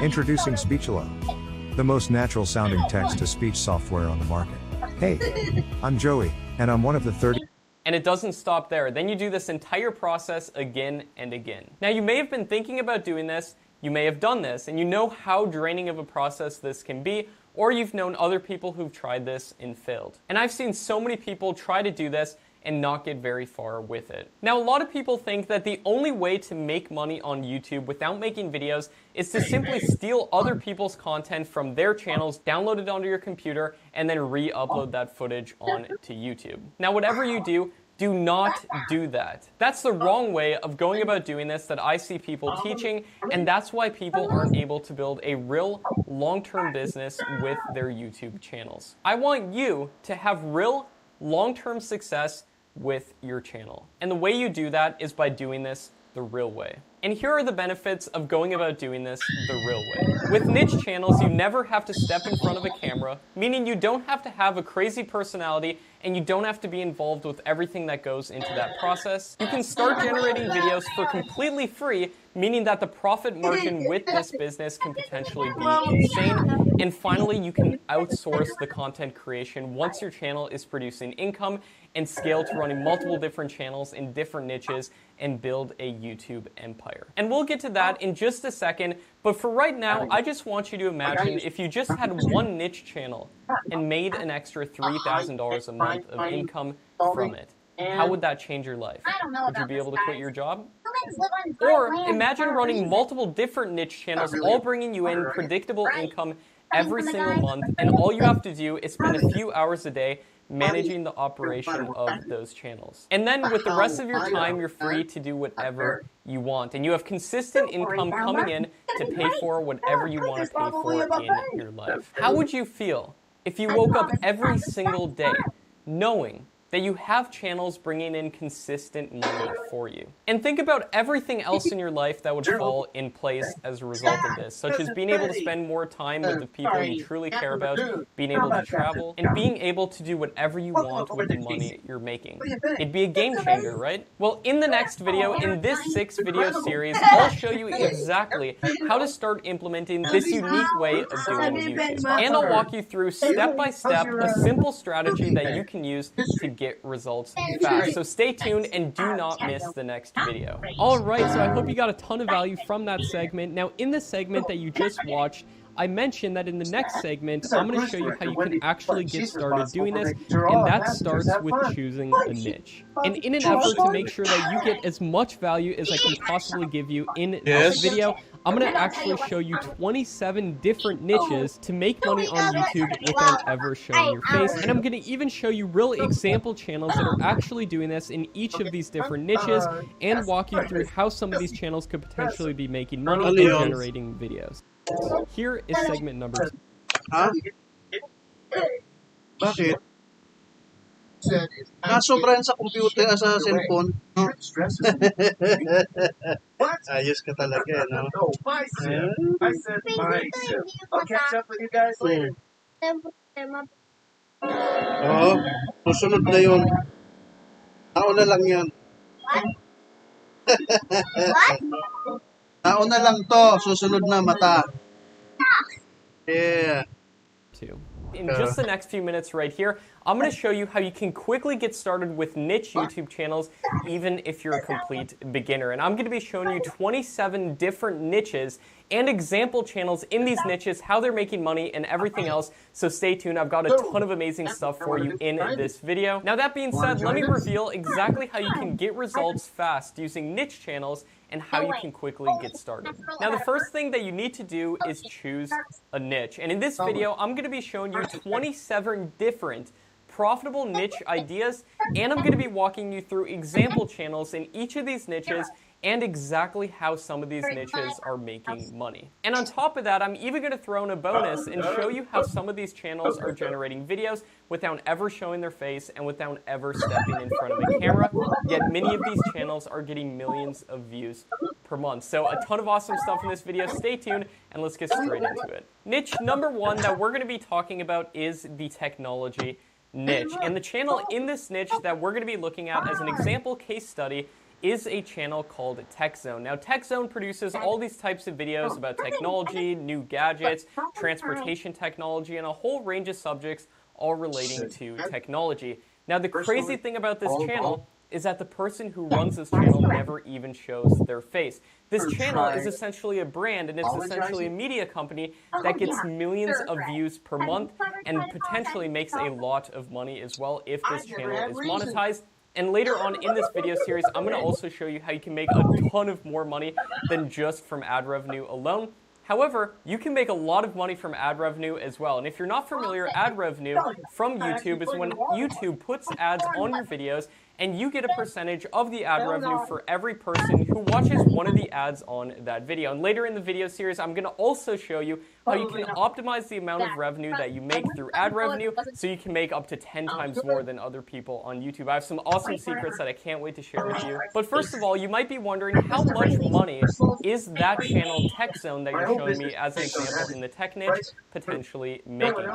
Introducing Speechalo, the most natural sounding text-to-speech software on the market. Hey, I'm Joey, and I'm one of the 30... And it doesn't stop there. Then you do this entire process again and again. Now, you may have been thinking about doing this, you may have done this, and you know how draining of a process this can be, or you've known other people who've tried this and failed. And I've seen so many people try to do this and not get very far with it. Now, a lot of people think that the only way to make money on YouTube without making videos is to simply steal other people's content from their channels, download it onto your computer, and then re-upload that footage onto YouTube. Now, whatever you do not do that. That's the wrong way of going about doing this that I see people teaching, and that's why people aren't able to build a real long-term business with their YouTube channels. I want you to have real long-term success with your channel. And the way you do that is by doing this the real way. And here are the benefits of going about doing this the real way. With niche channels, you never have to step in front of a camera, meaning you don't have to have a crazy personality and you don't have to be involved with everything that goes into that process. You can start generating videos for completely free, meaning that the profit margin with this business can potentially be insane. And finally, you can outsource the content creation once your channel is producing income and scale to running multiple different channels in different niches and build a YouTube empire. And we'll get to that in just a second, but for right now, I just want you to imagine if you just had one niche channel and made an extra $3,000 a month of income from it. How would that change your life? Would you be able to quit your job? Or imagine running multiple different niche channels, all bringing you in predictable income every single month, and all you have to do is spend a few hours a day managing the operation of those channels. And then with the rest of your time, you're free to do whatever you want. And you have consistent income coming in to pay for whatever you want to pay for in your life. How would you feel if you woke up every single day knowing that you have channels bringing in consistent money for you? And think about everything else in your life that would fall in place as a result of this, such as being able to spend more time with the people you truly care about, being able to travel, and being able to do whatever you want with the money you're making. It'd be a game changer, right? Well, in the next video, in this 6-video series, I'll show you exactly how to start implementing this unique way of doing YouTube. And I'll walk you through step by step a simple strategy that you can use to get results fast. So stay tuned and do not miss the next video. Alright, so I hope you got a ton of value from that segment. Now, in the segment that you just watched, I mentioned that in the next segment, I'm going to show you how you can actually get started doing this, and that starts with choosing a niche. And in an effort to make sure that you get as much value as I can possibly give you in this video, I'm going to actually show you 27 different niches to make money on YouTube without ever showing your face. And I'm going to even show you real example channels that are actually doing this in each of these different niches and walk you through how some of these channels could potentially be making money and generating videos. Here is segment number 2. Bakit? Nasobrahan sa computer, sa cellphone. No? Ayos ka talaga, no? I said bicep. I'll catch up with you guys later. Oo, susunod na yun. Nauna lang yan. Nauna lang to, susunod na mata. Yeah. In just the next few minutes right here, I'm going to show you how you can quickly get started with niche YouTube channels, even if you're a complete beginner. And I'm going to be showing you 27 different niches and example channels in these niches, how they're making money, and everything else. So stay tuned. I've got a ton of amazing stuff for you in this video. Now, that being said, let me reveal exactly how you can get results fast using niche channels and how you can quickly get started. Now, the first thing that you need to do is choose a niche. And in this video, I'm going to be showing you 27 different profitable niche ideas, and I'm going to be walking you through example channels in each of these niches and exactly how some of these niches are making money. And on top of that, I'm even going to throw in a bonus and show you how some of these channels are generating videos without ever showing their face and without ever stepping in front of a camera, yet many of these channels are getting millions of views per month. So a ton of awesome stuff in this video. Stay tuned and let's get straight into it. Niche number one that we're going to be talking about is the technology niche. And the channel in this niche that we're going to be looking at as an example case study is a channel called TechZone. Now, TechZone produces all these types of videos about technology, new gadgets, transportation technology, and a whole range of subjects all relating to technology. Now, the crazy thing about this channel is that the person who runs this channel never even shows their face. This channel is essentially a brand, and it's essentially a media company that gets millions of views per month and potentially makes a lot of money as well if this channel is monetized. And later on in this video series, I'm going to also show you how you can make a ton of more money than just from ad revenue alone. However, you can make a lot of money from ad revenue as well. And if you're not familiar, ad revenue from YouTube is when YouTube puts ads on your videos and you get a percentage of the ad revenue for every person who watches one of the ads on that video. And later in the video series, I'm going to also show you how you can optimize the amount of revenue that you make through ad revenue so you can make up to 10 times more than other people on YouTube. I have some awesome secrets that I can't wait to share with you. But first of all, you might be wondering how much money is that channel TechZone that you're showing me as an example in the tech niche potentially making?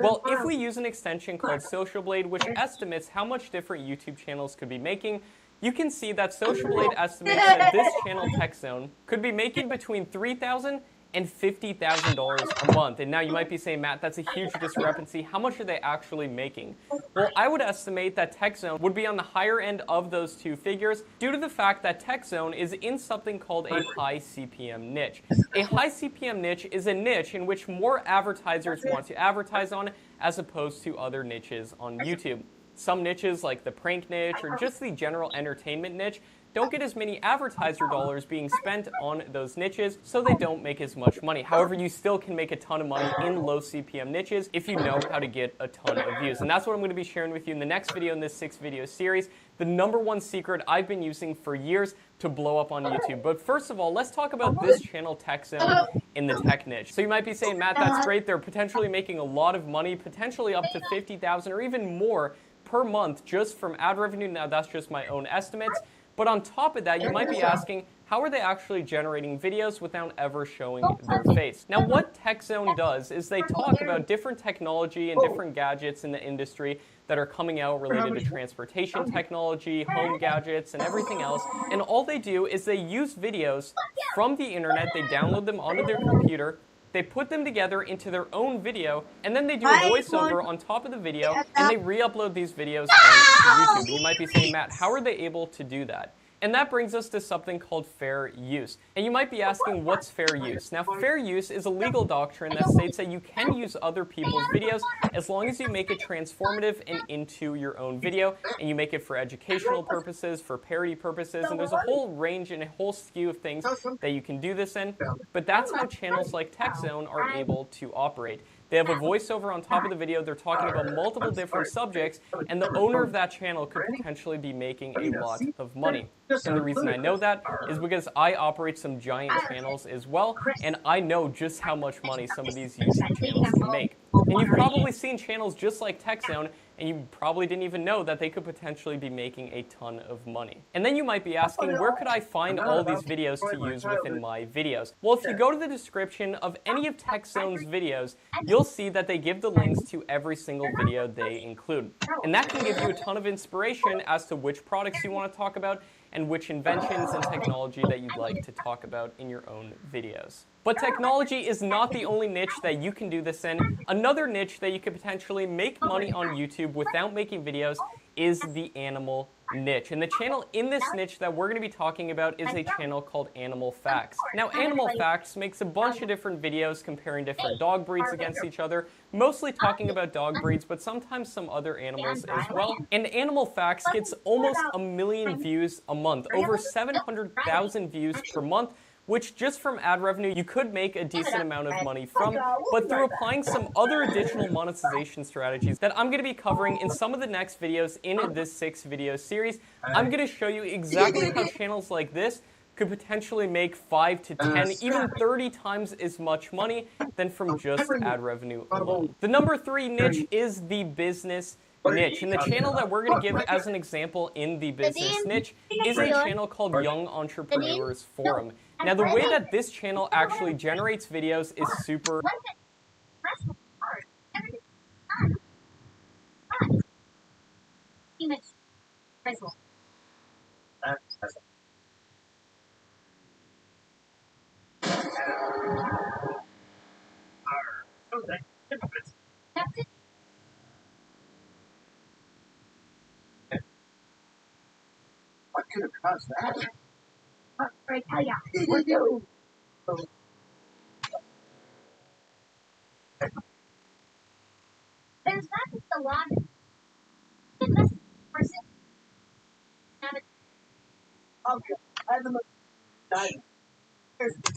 Well, if we use an extension called Social Blade, which estimates how much different YouTube channels could be making, you can see that Social Blade estimates that this channel TechZone could be making between $3,000 and $50,000 a month. And now you might be saying, Matt, that's a huge discrepancy. How much are they actually making? Well, I would estimate that TechZone would be on the higher end of those two figures due to the fact that TechZone is in something called a high CPM niche. A high CPM niche is a niche in which more advertisers want to advertise on as opposed to other niches on YouTube. Some niches like the prank niche or just the general entertainment niche don't get as many advertiser dollars being spent on those niches, so they don't make as much money. However, you still can make a ton of money in low CPM niches if you know how to get a ton of views. And that's what I'm going to be sharing with you in the next video in this 6-video series, the number one secret I've been using for years to blow up on YouTube. But first of all, let's talk about this channel TechZone in the tech niche. So you might be saying, Matt, that's great. They're potentially making a lot of money, potentially up to $50,000 or even more per month just from ad revenue. Now, that's just my own estimates. But on top of that, you might be asking, how are they actually generating videos without ever showing their face? Now, what TechZone does is they talk about different technology and different gadgets in the industry that are coming out related to transportation technology, home gadgets, and everything else. And all they do is they use videos from the internet, they download them onto their computer, they put them together into their own video, and then they do a voiceover on top of the video, and they re-upload these videos onto YouTube. You might be saying, Matt, how are they able to do that? And that brings us to something called fair use. And you might be asking, what's fair use? Now, fair use is a legal doctrine that states that you can use other people's videos as long as you make it transformative and into your own video, and you make it for educational purposes, for parody purposes, and there's a whole range and a whole skew of things that you can do this in. But that's how channels like TechZone are able to operate. They have a voiceover on top of the video, they're talking about multiple different subjects, and the owner of that channel could potentially be making a lot of money. And the reason I know that is because I operate some giant channels as well, and I know just how much money some of these YouTube channels can make. And you've probably seen channels just like TechZone, and you probably didn't even know that they could potentially be making a ton of money. And then you might be asking, where could I find all these videos to use within my videos? Well, if you go to the description of any of TechZone's videos, you'll see that they give the links to every single video they include. And that can give you a ton of inspiration as to which products you want to talk about and which inventions and technology that you'd like to talk about in your own videos. But technology is not the only niche that you can do this in. Another niche that you could potentially make money on YouTube without making videos is the animal niche. And the channel in this niche that we're going to be talking about is a channel called Animal Facts. Now, Animal Facts makes a bunch of different videos comparing different dog breeds against each other, mostly talking about dog breeds, but sometimes some other animals as well. And Animal Facts gets almost 1 million views a month, over 700,000 views per month, which just from ad revenue you could make a decent amount of money from, but through applying some other additional monetization strategies that I'm going to be covering in some of the next videos in this 6-video series, I'm going to show you exactly how channels like this could potentially make 5 to 10, even 30 times as much money than from just ad revenue alone. The number 3 niche is the business niche, and the channel that we're going to give as an example in the business niche is a channel called Young Entrepreneurs Forum. Now, the way that this channel actually generates videos is super What could have caused that? I tell ya, we do. There's not just a lot of person. Okay, I have the most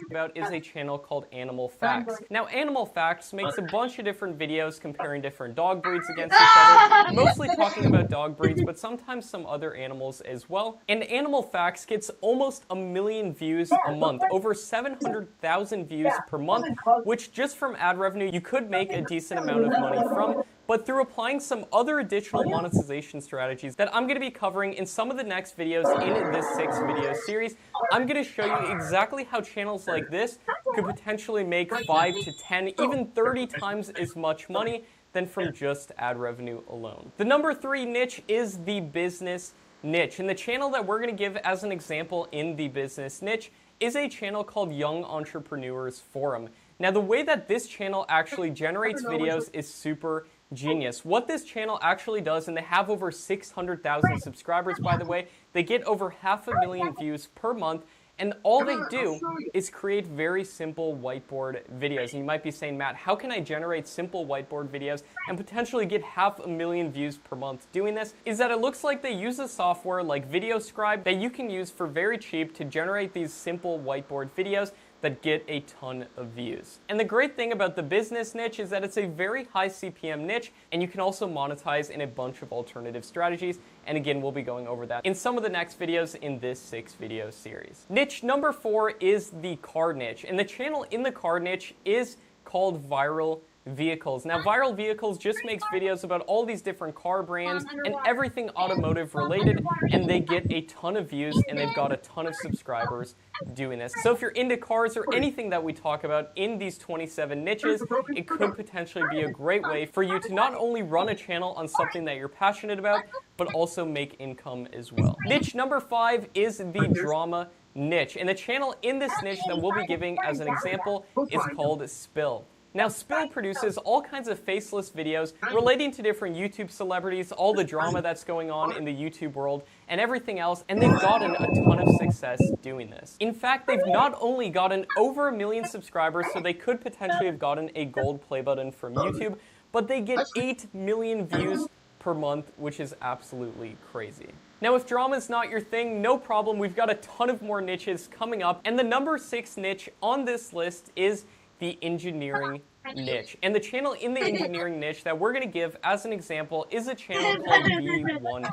about is a channel called Animal Facts. Now, Animal Facts makes a bunch of different videos comparing different dog breeds against each other, mostly talking about dog breeds, but sometimes some other animals as well. And Animal Facts gets almost 1 million views a month, over 700,000 views per month, which just from ad revenue you could make a decent amount of money from, but through applying some other additional monetization strategies that I'm going to be covering in some of the next videos in this 6-video series, I'm going to show you exactly how channels like this could potentially make 5 to 10, even 30 times as much money than from just ad revenue alone. The number 3 niche is the business niche, and the channel that we're going to give as an example in the business niche is a channel called Young Entrepreneurs Forum. Now, the way that this channel actually generates videos is super genius. What this channel actually does, and they have over 600,000 subscribers, by the way, they get over 500,000 views per month, and all they do is create very simple whiteboard videos. And you might be saying, Matt, how can I generate simple whiteboard videos and potentially get 500,000 views per month doing this? Is that it looks like they use a software like VideoScribe that you can use for very cheap to generate these simple whiteboard videos that get a ton of views. And the great thing about the business niche is that it's a very high CPM niche, and you can also monetize in a bunch of alternative strategies. And again, we'll be going over that in some of the next videos in this 6-video series. Niche number 4 is the car niche, and the channel in the car niche is called Viral Vehicles. Now, Viral Vehicles just makes videos about all these different car brands and everything automotive related, and they get a ton of views, and they've got a ton of subscribers doing this. So if you're into cars or anything that we talk about in these 27 niches, it could potentially be a great way for you to not only run a channel on something that you're passionate about, but also make income as well. Niche number 5 is the drama niche, and the channel in this niche that we'll be giving as an example is called Spill. Now, Spill produces all kinds of faceless videos relating to different YouTube celebrities, all the drama that's going on in the YouTube world, and everything else, and they've gotten a ton of success doing this. In fact, they've not only gotten over 1 million subscribers, so they could potentially have gotten a gold play button from YouTube, but they get 8 million views per month, which is absolutely crazy. Now, if drama is not your thing, no problem. We've got a ton of more niches coming up, and the number 6 niche on this list is the engineering niche. And the channel in the engineering niche that we're going to give as an example is a channel called B1M.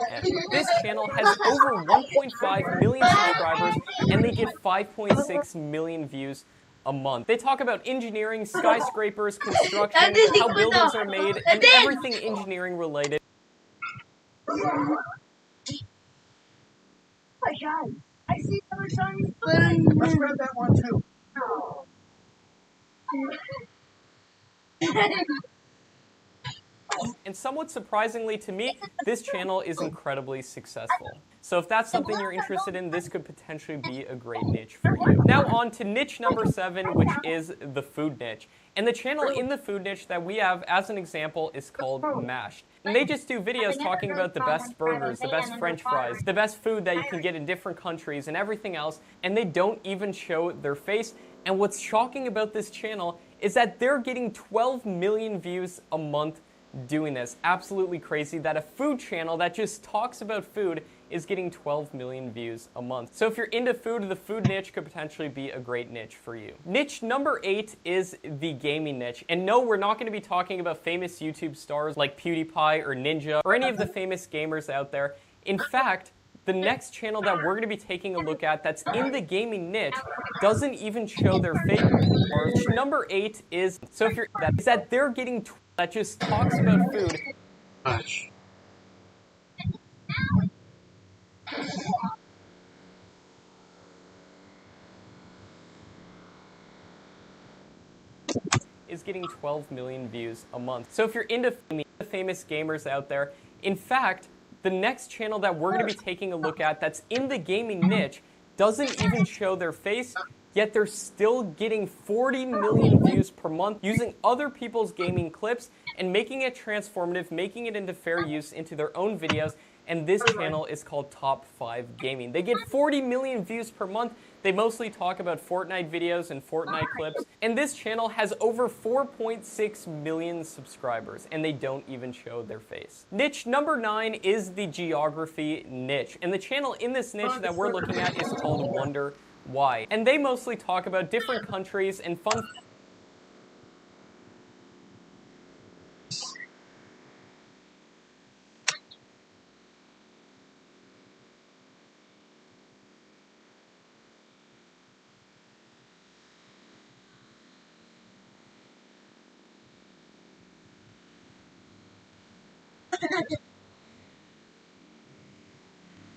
This channel has over 1.5 million subscribers, and they get 5.6 million views a a month. They talk about engineering, skyscrapers, construction, how buildings are made, and everything engineering related. Oh my god, I see another Chinese food. Let's grab that one too. And somewhat surprisingly to me, this channel is incredibly successful. So if that's something you're interested in, this could potentially be a great niche for you. Now on to niche number 7, which is the food niche. And the channel in the food niche that we have as an example is called Mashed. And they just do videos talking about the best burgers, the best French fries, the best food that you can get in different countries and everything else, and they don't even show their face. And what's shocking about this channel is that they're getting 12 million views a month doing this. Absolutely crazy that a food channel that just talks about food is getting 12 million views a month. So if you're into food, the food niche could potentially be a great niche for you. Niche number 8 is the gaming niche. And no, we're not going to be talking about famous YouTube stars like PewDiePie or Ninja or any of the famous gamers out there. In fact, the next channel that we're going to be taking a look at that's in the gaming niche doesn't even show their face. Niche number 8 is, so if you're that they're getting that just talks about food. Is getting 12 million views a month. So if you're into famous gamers out there, in fact, the next channel that we're going to be taking a look at that's in the gaming niche doesn't even show their face, yet they're still getting 40 million views per month using other people's gaming clips and making it transformative, making it into fair use into their own videos. And this channel is called Top 5 Gaming. They get 40 million views per month. They mostly talk about Fortnite videos and Fortnite clips. And this channel has over 4.6 million subscribers, and they don't even show their face. Niche number 9 is the geography niche. And the channel in this niche that we're looking at is called Wonder Why. And they mostly talk about different countries and fun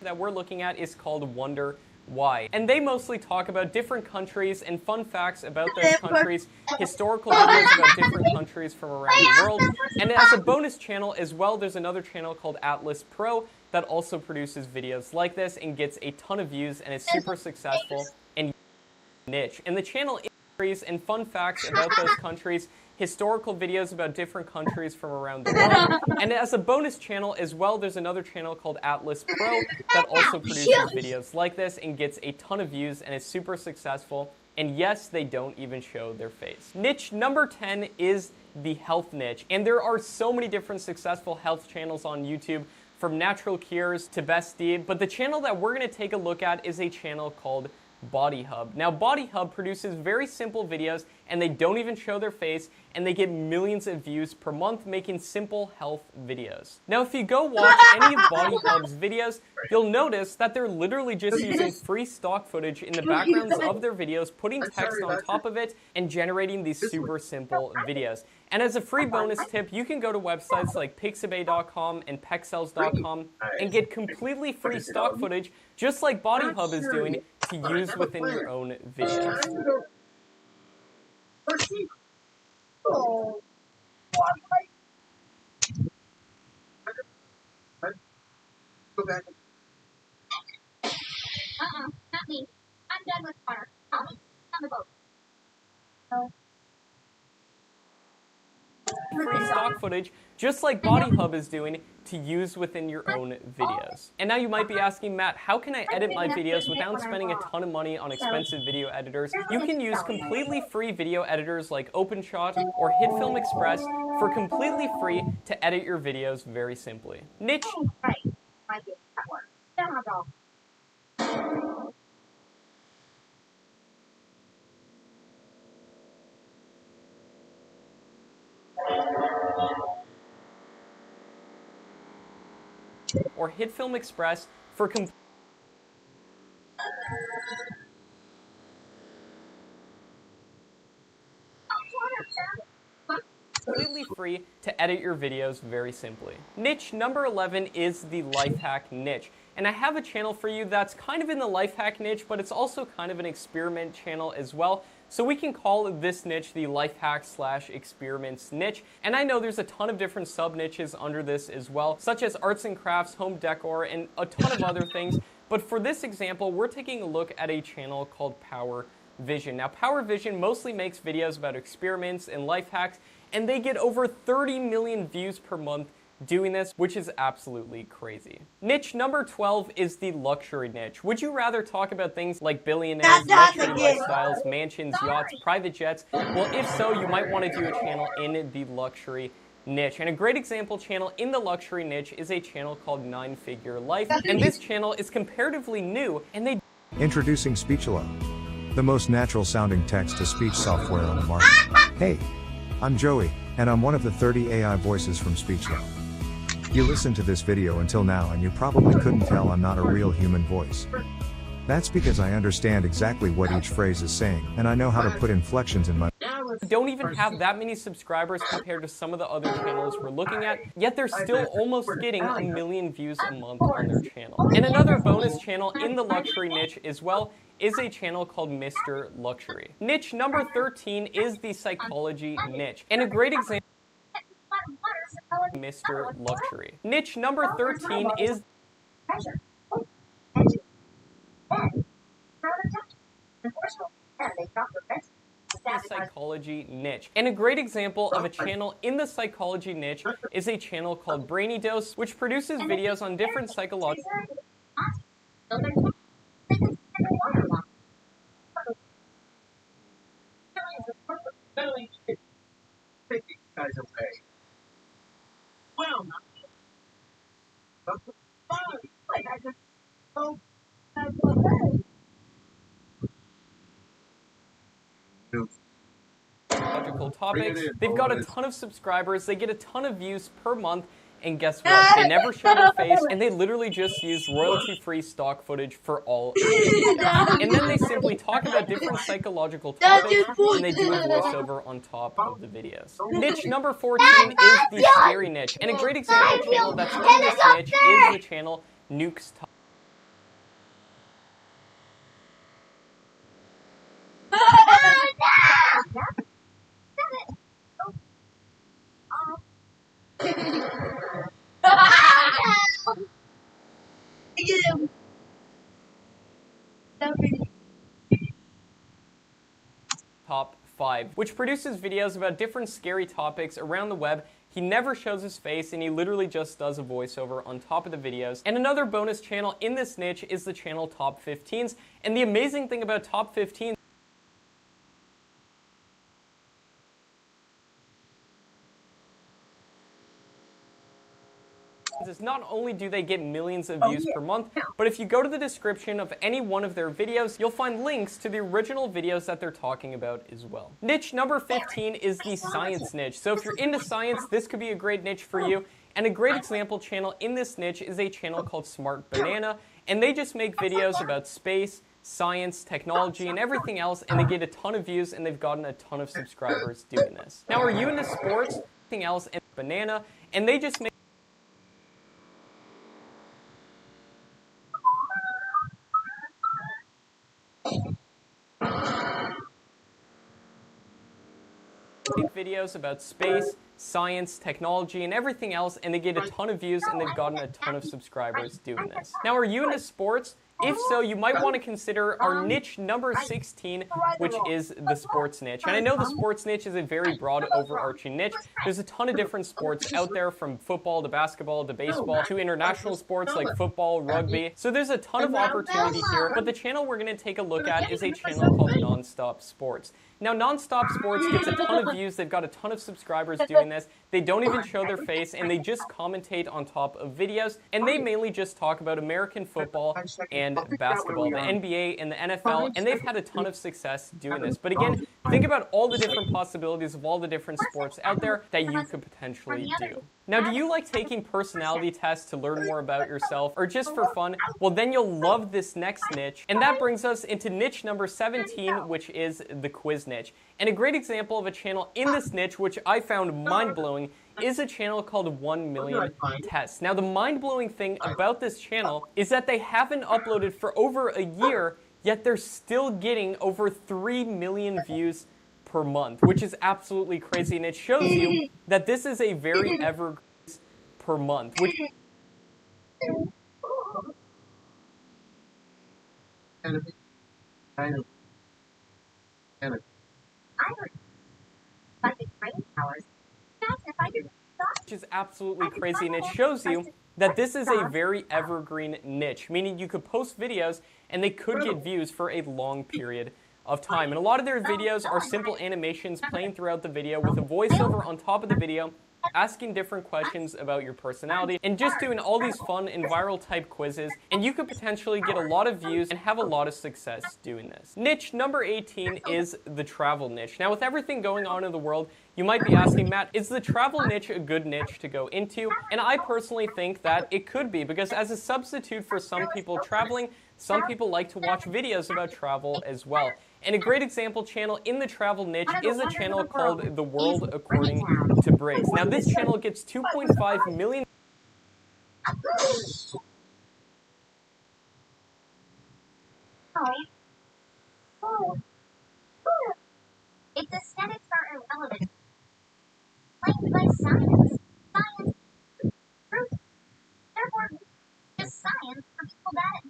that we're looking at is called Wonder Why. And they mostly talk about different countries and fun facts about those countries, historical videos about different countries from around the world. And as a bonus channel as well, there's another channel called Atlas Pro that also produces videos like this and gets a ton of views and is super successful and niche. And the channel and fun facts about those countries, historical videos about different countries from around the world. And as a bonus channel as well, there's another channel called Atlas Pro that also produces videos like this and gets a ton of views and is super successful. And yes, they don't even show their face. Niche number 10 is the health niche. And there are so many different successful health channels on YouTube, from Natural Cures to Best Deed. But the channel that we're going to take a look at is a channel called Body Hub. Now, Body Hub produces very simple videos, and they don't even show their face, and they get millions of views per month making simple health videos. Now, if you go watch any of Body Hub's videos, you'll notice that they're literally just using free stock footage in the backgrounds of their videos, putting text on top of it, and generating these super simple videos. And as a free bonus tip, you can go to websites like Pixabay.com and Pexels.com and get completely free stock footage, just like Body Hub is doing, to use within your own videos. Go back. Not me. I'm done with water. On the boat. Free stock footage, just like Body Hub is doing, to use within your own videos. And now you might be asking, Matt, how can I edit my videos without spending a ton of money on expensive video editors? You can use completely free video editors like OpenShot or HitFilm Express for completely free to edit your videos very simply. Niche. Or HitFilm Express for free to edit your videos very simply. Niche number 11 is the life hack niche. And I have a channel for you that's kind of in the life hack niche, but it's also kind of an experiment channel as well. So we can call this niche the life hack / experiments niche. And I know there's a ton of different sub niches under this as well, such as arts and crafts, home decor, and a ton of other things. But for this example, we're taking a look at a channel called Power Vision. Now, Power Vision mostly makes videos about experiments and life hacks, and they get over 30 million views per month doing this, which is absolutely crazy. Niche number 12 is the luxury niche. Would you rather talk about things like billionaires, luxury lifestyles, mansions, yachts, private jets? Well, if so, you might want to do a channel in the luxury niche. And a great example channel in the luxury niche is a channel called 9 Figure Life. And this channel is comparatively new, and they... Introducing Speechelo, the most natural sounding text-to-speech software on the market. Hey, I'm Joey, and I'm one of the 30 AI voices from Speechelo. You listened to this video until now and you probably couldn't tell I'm not a real human voice. That's because I understand exactly what each phrase is saying, and I know how to put inflections in my... Don't even have that many subscribers compared to some of the other channels we're looking at, yet they're still almost getting 1 million views a month on their channel. And another bonus channel in the luxury niche as well is a channel called Mr. Luxury. Niche number 13 is the psychology niche, and a great example Mr. Luxury. Niche number 13 is the psychology niche. And a great example of a channel in the psychology niche is a channel called Brainy Dose, which produces videos on different psychological... topics. They've got a ton of subscribers, they get a ton of views per month, and guess what? They never show their face, and they literally just use royalty-free stock footage for all and then they simply talk about different psychological topics, and they do a voiceover on top of the videos. Niche number 14 is the scary niche, and a great example channel that's in this niche is the channel Nuke's Top. Top 5, which produces videos about different scary topics around the web. He never shows his face, and he literally just does a voiceover on top of the videos. And another bonus channel in this niche is the channel Top 15s. And the amazing thing about Top 15 is not only do they get millions of views per month, but if you go to the description of any one of their videos, you'll find links to the original videos that they're talking about as well. Niche number 15 is the science niche. So if you're into science, this could be a great niche for you. And a great example channel in this niche is a channel called Smart Banana, and they just make videos about space, science, technology, and everything else, and they get a ton of views, and they've gotten a ton of subscribers doing this. Now, are you into sports, anything else, and Banana, and they just make videos about space, science, technology, and everything else, and they get a ton of views, and they've gotten a ton of subscribers doing this. Now, are you into sports? If so, you might want to consider our niche number 16, which is the sports niche. And I know the sports niche is a very broad, overarching niche. There's a ton of different sports out there, from football to basketball to baseball to international sports like football, rugby. So there's a ton of opportunity here, but the channel we're going to take a look at is a channel called Nonstop Sports. Now, Nonstop Sports gets a ton of views, they've got a ton of subscribers doing this, they don't even show their face, and they just commentate on top of videos, and they mainly just talk about American football and and basketball, the NBA and the NFL, and they've had a ton of success doing this. But again, think about all the different possibilities of all the different sports out there that you could potentially do. Now, do you like taking personality tests to learn more about yourself or just for fun? Well, then you'll love this next niche. And that brings us into niche number 17, which is the quiz niche. And a great example of a channel in this niche, which I found mind-blowing, is a channel called 1 Million Tests. Now, the mind-blowing thing about this channel is that they haven't uploaded for over a year, yet they're still getting over 3 million views per month, which is absolutely crazy. And it shows you that this is a very evergreen per month, which is absolutely crazy, and it shows you that this is a very evergreen niche, meaning you could post videos and they could get views for a long period of time. And a lot of their videos are simple animations playing throughout the video with a voiceover on top of the video, asking different questions about your personality, and just doing all these fun and viral type quizzes, and you could potentially get a lot of views and have a lot of success doing this. Niche number 18 is the travel niche. Now, with everything going on in the world, you might be asking, Matt, is the travel niche a good niche to go into? And I personally think that it could be, because as a substitute for some people traveling, some people like to watch videos about travel as well. And a great example channel in the travel niche is a channel called The World According to Briggs. Now, this channel gets 2.5 million. Its aesthetics are irrelevant. Claimed by science. Science. Truth. Therefore, just science for people that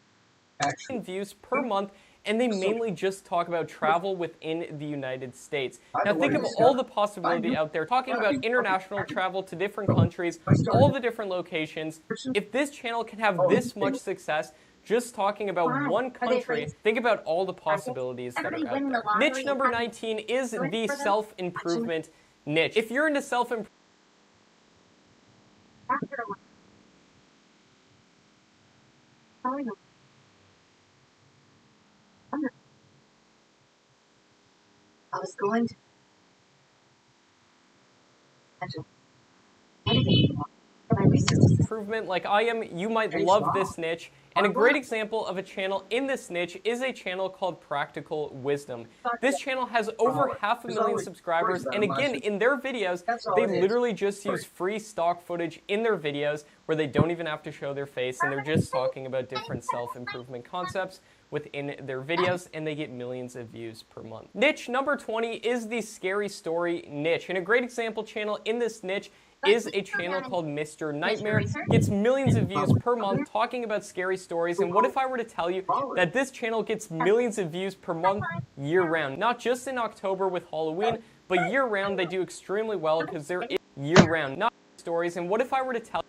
Views per month, and they mainly just talk about travel within the United States. Now think of all the possibility out there, talking about international travel to different countries, all the different locations. If this channel can have this much success just talking about one country, think about all the possibilities that are out there. Niche number 19 is the self-improvement niche. If you're into self-improvement, I was going to improvement like I am, you might love this niche. And a great example of a channel in this niche is a channel called Practical Wisdom. This channel has over 500,000 subscribers, and again, in their videos, they literally just use free stock footage in their videos where they don't even have to show their face, and they're just talking about different self-improvement concepts within their videos, and they get millions of views per month. Niche number 20 is the scary story niche, and a great example channel in this niche is a channel called Mr. Nightmare. Gets millions of views per month talking about scary stories. And what if I were to tell you that this channel gets millions of views per month year-round? Not just in October with Halloween, but year-round they do extremely well because they're year-round, not stories. And what if I were to tell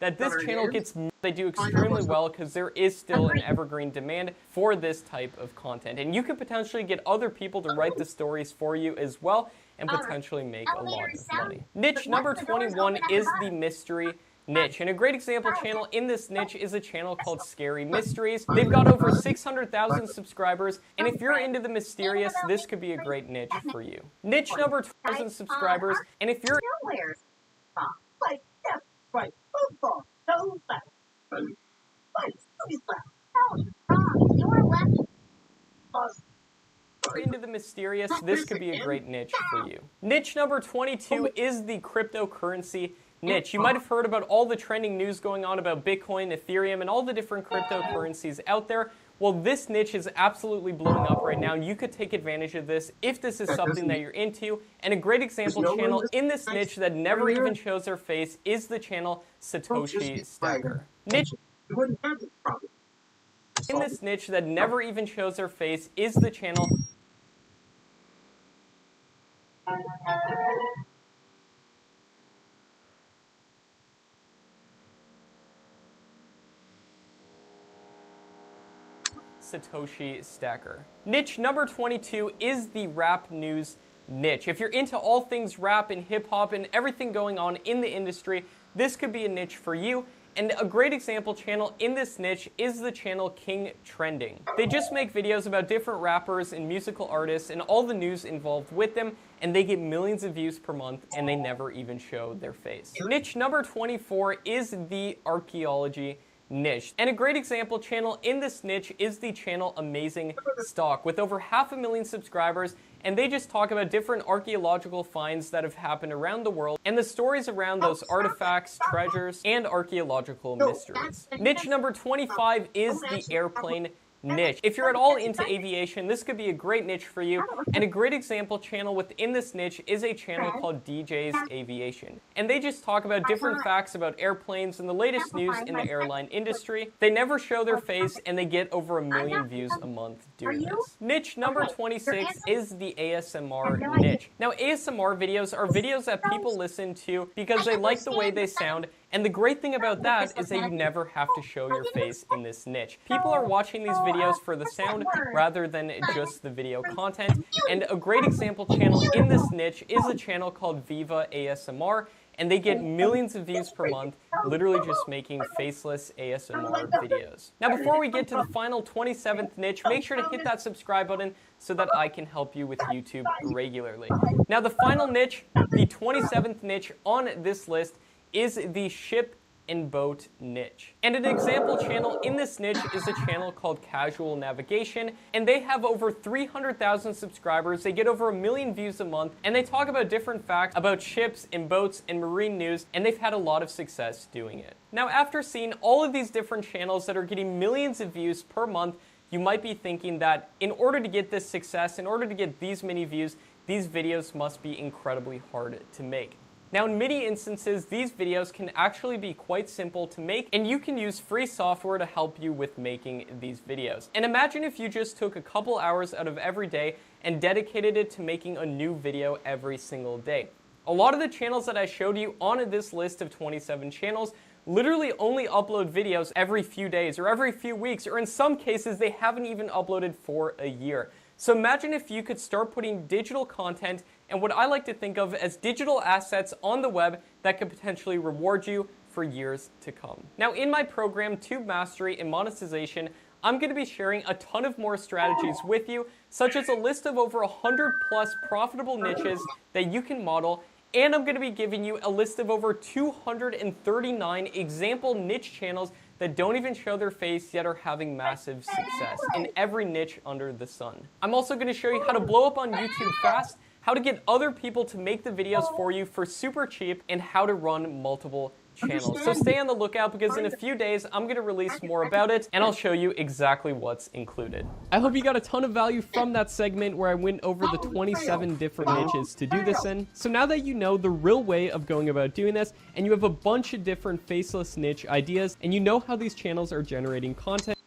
that this channel gets, they do extremely well because there is still an evergreen demand for this type of content. And you could potentially get other people to write the stories for you as well and potentially make a lot of money. Niche number 21 is the mystery niche. And a great example channel in this niche is a channel called Scary Mysteries. They've got over 600,000 subscribers, and if you're into the mysterious, this could be a great niche for you. Niche number 2,000 subscribers, and if you're Right, football, no left. Right, who's left? You're left. into the mysterious, this could be a great niche for you. Niche number 22 is the cryptocurrency niche. You might have heard about all the trending news going on about Bitcoin, Ethereum, and all the different cryptocurrencies out there. Well, this niche is absolutely blowing up right now, and you could take advantage of this if this is something that you're into. And a great example channel in this niche that never even shows their face is the channel Satoshi Stacker. Niche in this niche that never even shows their face is the channel Satoshi Stacker. Niche number 22 is the rap news niche. If you're into all things rap and hip-hop and everything going on in the industry, this could be a niche for you. And a great example channel in this niche is the channel King Trending. They just make videos about different rappers and musical artists and all the news involved with them, and they get millions of views per month, and they never even show their face. Niche number 24 is the archaeology niche. And a great example channel in this niche is the channel Amazing Stock, with over 500,000 subscribers, and they just talk about different archaeological finds that have happened around the world and the stories around those artifacts, treasures, and archaeological mysteries. Niche number 25 is the airplane niche. If you're at all into aviation, this could be a great niche for you, and a great example channel within this niche is a channel called DJ's Aviation. And they just talk about different facts about airplanes and the latest news in the airline industry. They never show their face, and they get over 1 million views a month doing this. Niche number 26 is the ASMR niche. Now, ASMR videos are videos that people listen to because they like the way they sound, and the great thing about that is that you never have to show your face in this niche. People are watching these videos for the sound rather than just the video content, and a great example channel in this niche is a channel called Viva ASMR, and they get millions of views per month, literally just making faceless ASMR videos. Now, before we get to the final 27th niche, make sure to hit that subscribe button so that I can help you with YouTube regularly. Now, the final niche, the 27th niche on this list, is the ship and boat niche. And an example channel in this niche is a channel called Casual Navigation, and they have over 300,000 subscribers. They get over 1 million views a month, and they talk about different facts about ships and boats and marine news, and they've had a lot of success doing it. Now, after seeing all of these different channels that are getting millions of views per month, you might be thinking that in order to get this success, in order to get these many views, these videos must be incredibly hard to make. Now, in many instances, these videos can actually be quite simple to make, and you can use free software to help you with making these videos. And imagine if you just took a couple hours out of every day and dedicated it to making a new video every single day. A lot of the channels that I showed you on this list of 27 channels literally only upload videos every few days or every few weeks, or in some cases, they haven't even uploaded for a year. So imagine if you could start putting digital content and what I like to think of as digital assets on the web that could potentially reward you for years to come. Now, in my program, Tube Mastery and Monetization, I'm going to be sharing a ton of more strategies with you, such as a list of over 100 plus profitable niches that you can model, and I'm going to be giving you a list of over 239 example niche channels that don't even show their face yet are having massive success in every niche under the sun. I'm also going to show you how to blow up on YouTube fast, how to get other people to make the videos for you for super cheap, and how to run multiple channels. So stay on the lookout, because in a few days I'm going to release more about it, and I'll show you exactly what's included. I hope you got a ton of value from that segment where I went over the 27 different niches to do this in. So now that you know the real way of going about doing this, and you have a bunch of different faceless niche ideas, and you know how these channels are generating content,